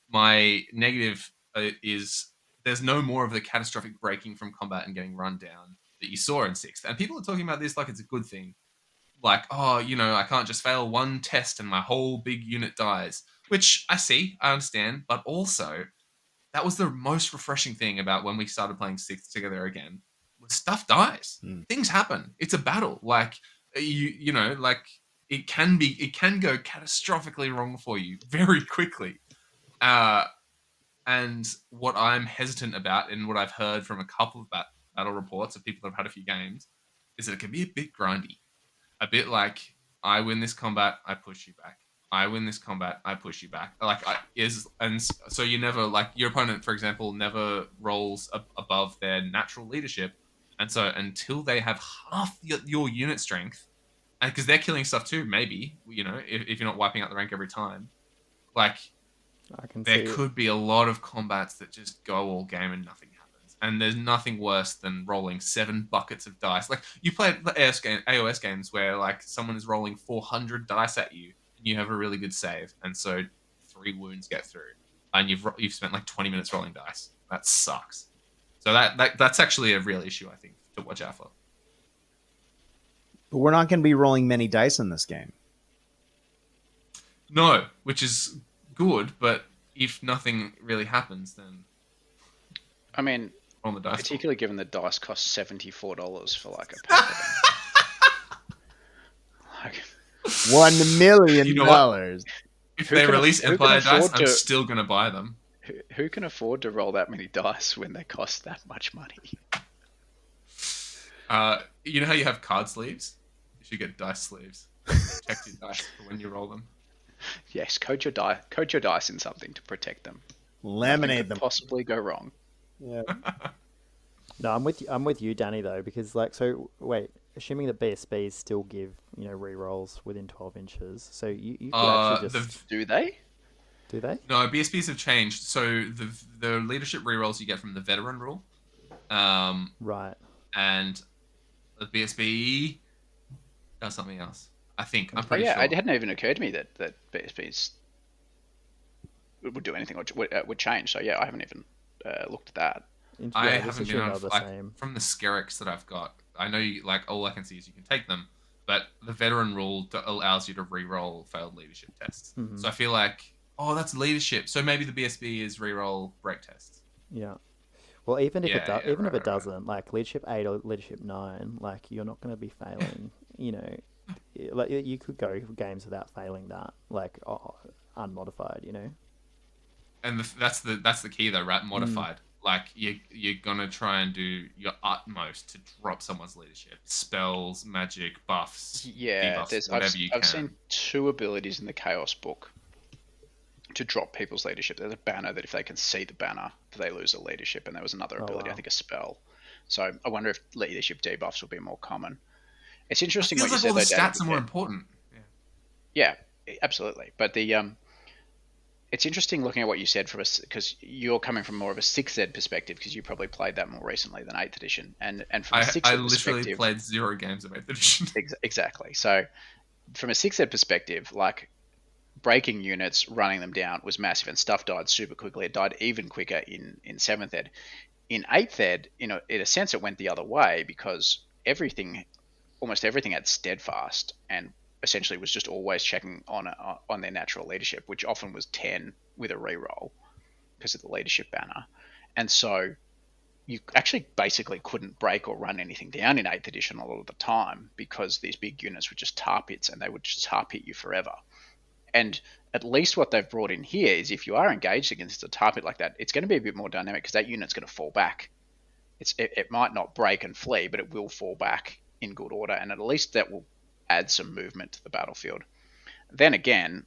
my negative is there's no more of the catastrophic breaking from combat and getting run down that you saw in 6th. And people are talking about this like it's a good thing. Like, oh, I can't just fail one test and my whole big unit dies, which I understand, but also that was the most refreshing thing about when we started playing 6th together again. Stuff dies. Things happen. It's a battle. Like, like it can go catastrophically wrong for you very quickly. And what I'm hesitant about, and what I've heard from a couple of battle reports of people that have had a few games, is that it can be a bit grindy. A bit like, I win this combat, I push you back. I win this combat, I push you back. So you never, like, your opponent, for example, never rolls above their natural leadership. And so until they have half your unit strength, and because they're killing stuff too, maybe, if you're not wiping out the rank every time, like, there could be a lot of combats that just go all game and nothing happens. And there's nothing worse than rolling 7 buckets of dice. Like, you play AOS games where, like, someone is rolling 400 dice at you, and you have a really good save, and so 3 wounds get through, and you've spent like 20 minutes rolling dice. That sucks. So that's actually a real issue, I think, to watch out for. But we're not going to be rolling many dice in this game. No, which is good, but if nothing really happens, then... on the dice. Particularly given the dice cost $74 for like a pack of them. Like, $1 million. You know what? If Who they can release who can Empire dice, afford I'm to- still gonna buy them. who can afford to roll that many dice when they cost that much money? You know how you have card sleeves? You should get dice sleeves. Protect your dice for when you roll them. Yes, coat your dice in something to protect them. Nothing Laminate could them. possibly go wrong. Yeah. No, I'm with you, Danny, though, because like, so wait, assuming that BSBs still give re-rolls within 12 inches, so you could actually just Do they? do they? No, BSBs have changed. So the leadership rerolls you get from the veteran rule, Right. and the BSB does something else. I think I'm Oh pretty yeah, sure. it hadn't even occurred to me that BSBs would do anything or would change. So yeah, I haven't even looked at that. I Yeah, haven't just been assume enough they're the like same. from the Skerricks that I've got. I know you like all I can see is you can take them, but the veteran rule allows you to re-roll failed leadership tests. Mhm. So I feel like that's leadership. So maybe the BSB is re-roll break tests. Yeah. Well, even if Yeah, even if right, it doesn't, like leadership 8 or leadership 9, like you're not going to be failing. Like you could go games without failing that, like unmodified. And that's the key though, right? Modified. Like you're gonna try and do your utmost to drop someone's leadership, spells, magic, buffs, Yeah, debuffs, whatever you I've can. seen 2 abilities in the Chaos book to drop people's leadership. There's a banner that if they can see the banner, they lose a leadership, and there was another ability, wow. I think a spell. So I wonder if leadership debuffs will be more common. It's It interesting feels what you like all said the though, stats are more important. Yeah, absolutely. But it's interesting looking at what you said from us because you're coming from more of a 6th ed perspective because you probably played that more recently than 8th edition, and from a 6th I ed literally perspective, played 0 games of 8th edition. exactly. So from a 6th ed perspective, like breaking units, running them down was massive, and stuff died super quickly. It died even quicker in 7th ed. In 8th ed, in a sense, it went the other way because almost everything had steadfast and essentially was just always checking on their natural leadership, which often was 10 with a reroll because of the leadership banner. And so you actually basically couldn't break or run anything down in 8th edition a lot of the time because these big units were just tar pits and they would just tar pit you forever. And at least what they've brought in here is if you are engaged against a tar pit like that, it's going to be a bit more dynamic because that unit's going to fall back. It might not break and flee, but it will fall back in good order, and at least that will add some movement to the battlefield. Then again,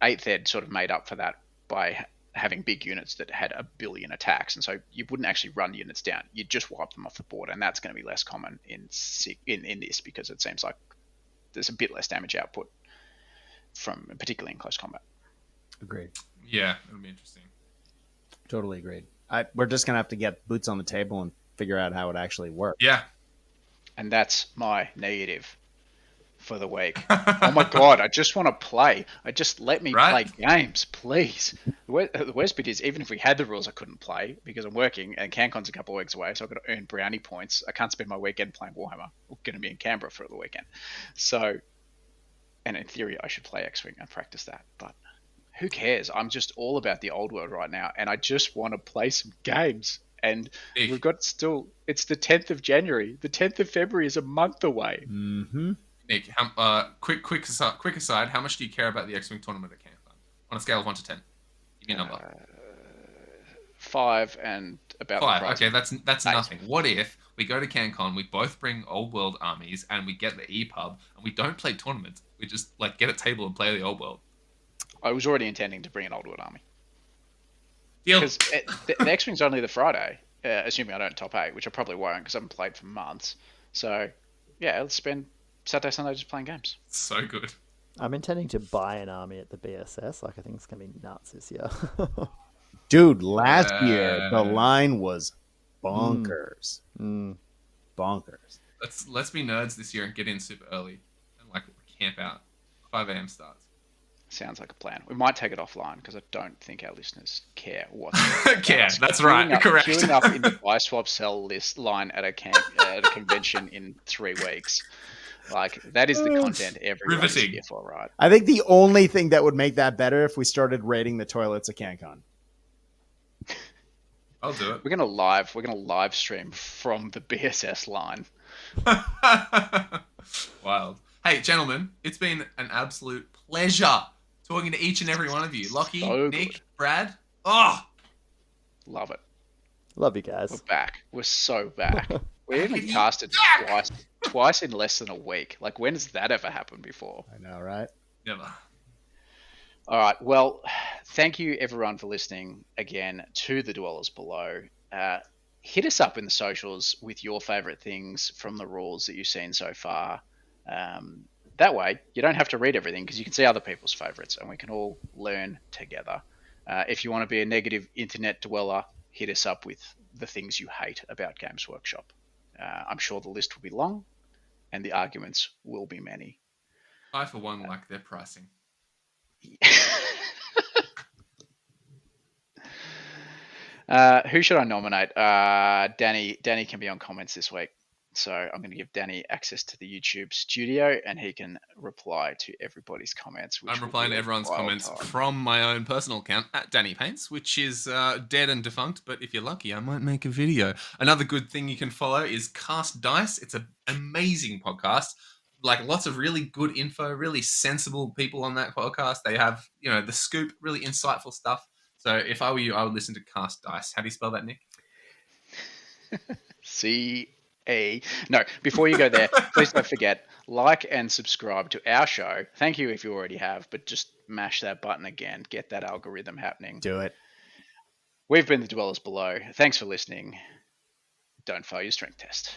8th ed sort of made up for that by having big units that had a billion attacks, and so you wouldn't actually run units down. You'd just wipe them off the board, and that's going to be less common in this because it seems like there's a bit less damage output from particularly in close combat. Agreed. Yeah, it'll be interesting. Totally agreed. We're just gonna have to get boots on the table and figure out how it actually works. Yeah. And that's my negative for the week. Oh my god, I just want to play. Let me play games, please. The worst bit is even if we had the rules, I couldn't play because I'm working and CanCon's a couple of weeks away, so I've got to earn brownie points. I can't spend my weekend playing Warhammer. I'm going to be in Canberra for the weekend. So, and in theory, I should play X-Wing and practice that, but who cares? I'm just all about the old world right now, and I just want to play some games. And we've got it's the 10th of January. The 10th of February is a month away. Mm-hmm. Nick, quick aside, how much do you care about the X-Wing tournament at CanCon? On a scale of 1 to 10. Give me a number. 5 and about 5. the price. Okay, that's nothing. What if we go to CanCon, we both bring old world armies, and we get the EPUB, and we don't play tournaments. We just get a table and play the old world. I was already intending to bring an old world army. Deal. Because the X-Wing's only the Friday, assuming I don't top 8, which I probably won't because I haven't played for months. So, yeah, let's spend Saturday, Sunday just playing games. So good. I'm intending to buy an army at the BSS. I think it's gonna be nuts this year. Dude, last year the line was bonkers. Bonkers. Let's be nerds this year and get in super early and camp out. 5 a.m. starts. Sounds like a plan. We might take it offline because I don't think our listeners care whatsoever. That's right. Correct. Queuing up in the buy swap sell list line at a convention in 3 weeks. That is the content everyone's here for, right? I think the only thing that would make that better if we started raiding the toilets at CanCon. I'll do it. We're gonna live stream from the BSS line. Wild. Hey, gentlemen, it's been an absolute pleasure talking to each and every one of you. Lachie, So Nick, good. Brad. Oh, Love it. Love you We're guys. back. We're so back. We Back even in the casted back! twice in less than a week. Like, when has that ever happened before? I know, right? Never. All right. Well, thank you everyone for listening again to the Dwellers Below. Hit us up in the socials with your favorite things from the rules that you've seen so far. That way, you don't have to read everything because you can see other people's favorites and we can all learn together. If you want to be a negative internet dweller, hit us up with the things you hate about Games Workshop. I'm sure the list will be long and the arguments will be many. I, for one, like their pricing. Who should I nominate? Danny. Danny can be on comments this week, so I'm going to give Danny access to the YouTube studio, and he can reply to everybody's comments. Which I'm replying to everyone's comments from my own personal account at Danny Paints, which is dead and defunct. But if you're lucky, I might make a video. Another good thing you can follow is Cast Dice. It's an amazing podcast. Like lots of really good info, really sensible people on that podcast. They have, the scoop, really insightful stuff. So if I were you, I would listen to Cast Dice. How do you spell that, Nick? C-A. No, before you go there, please don't forget, like and subscribe to our show. Thank you if you already have, but just mash that button again. Get that algorithm happening. Do it. We've been the Dwellers Below. Thanks for listening. Don't fail your strength test.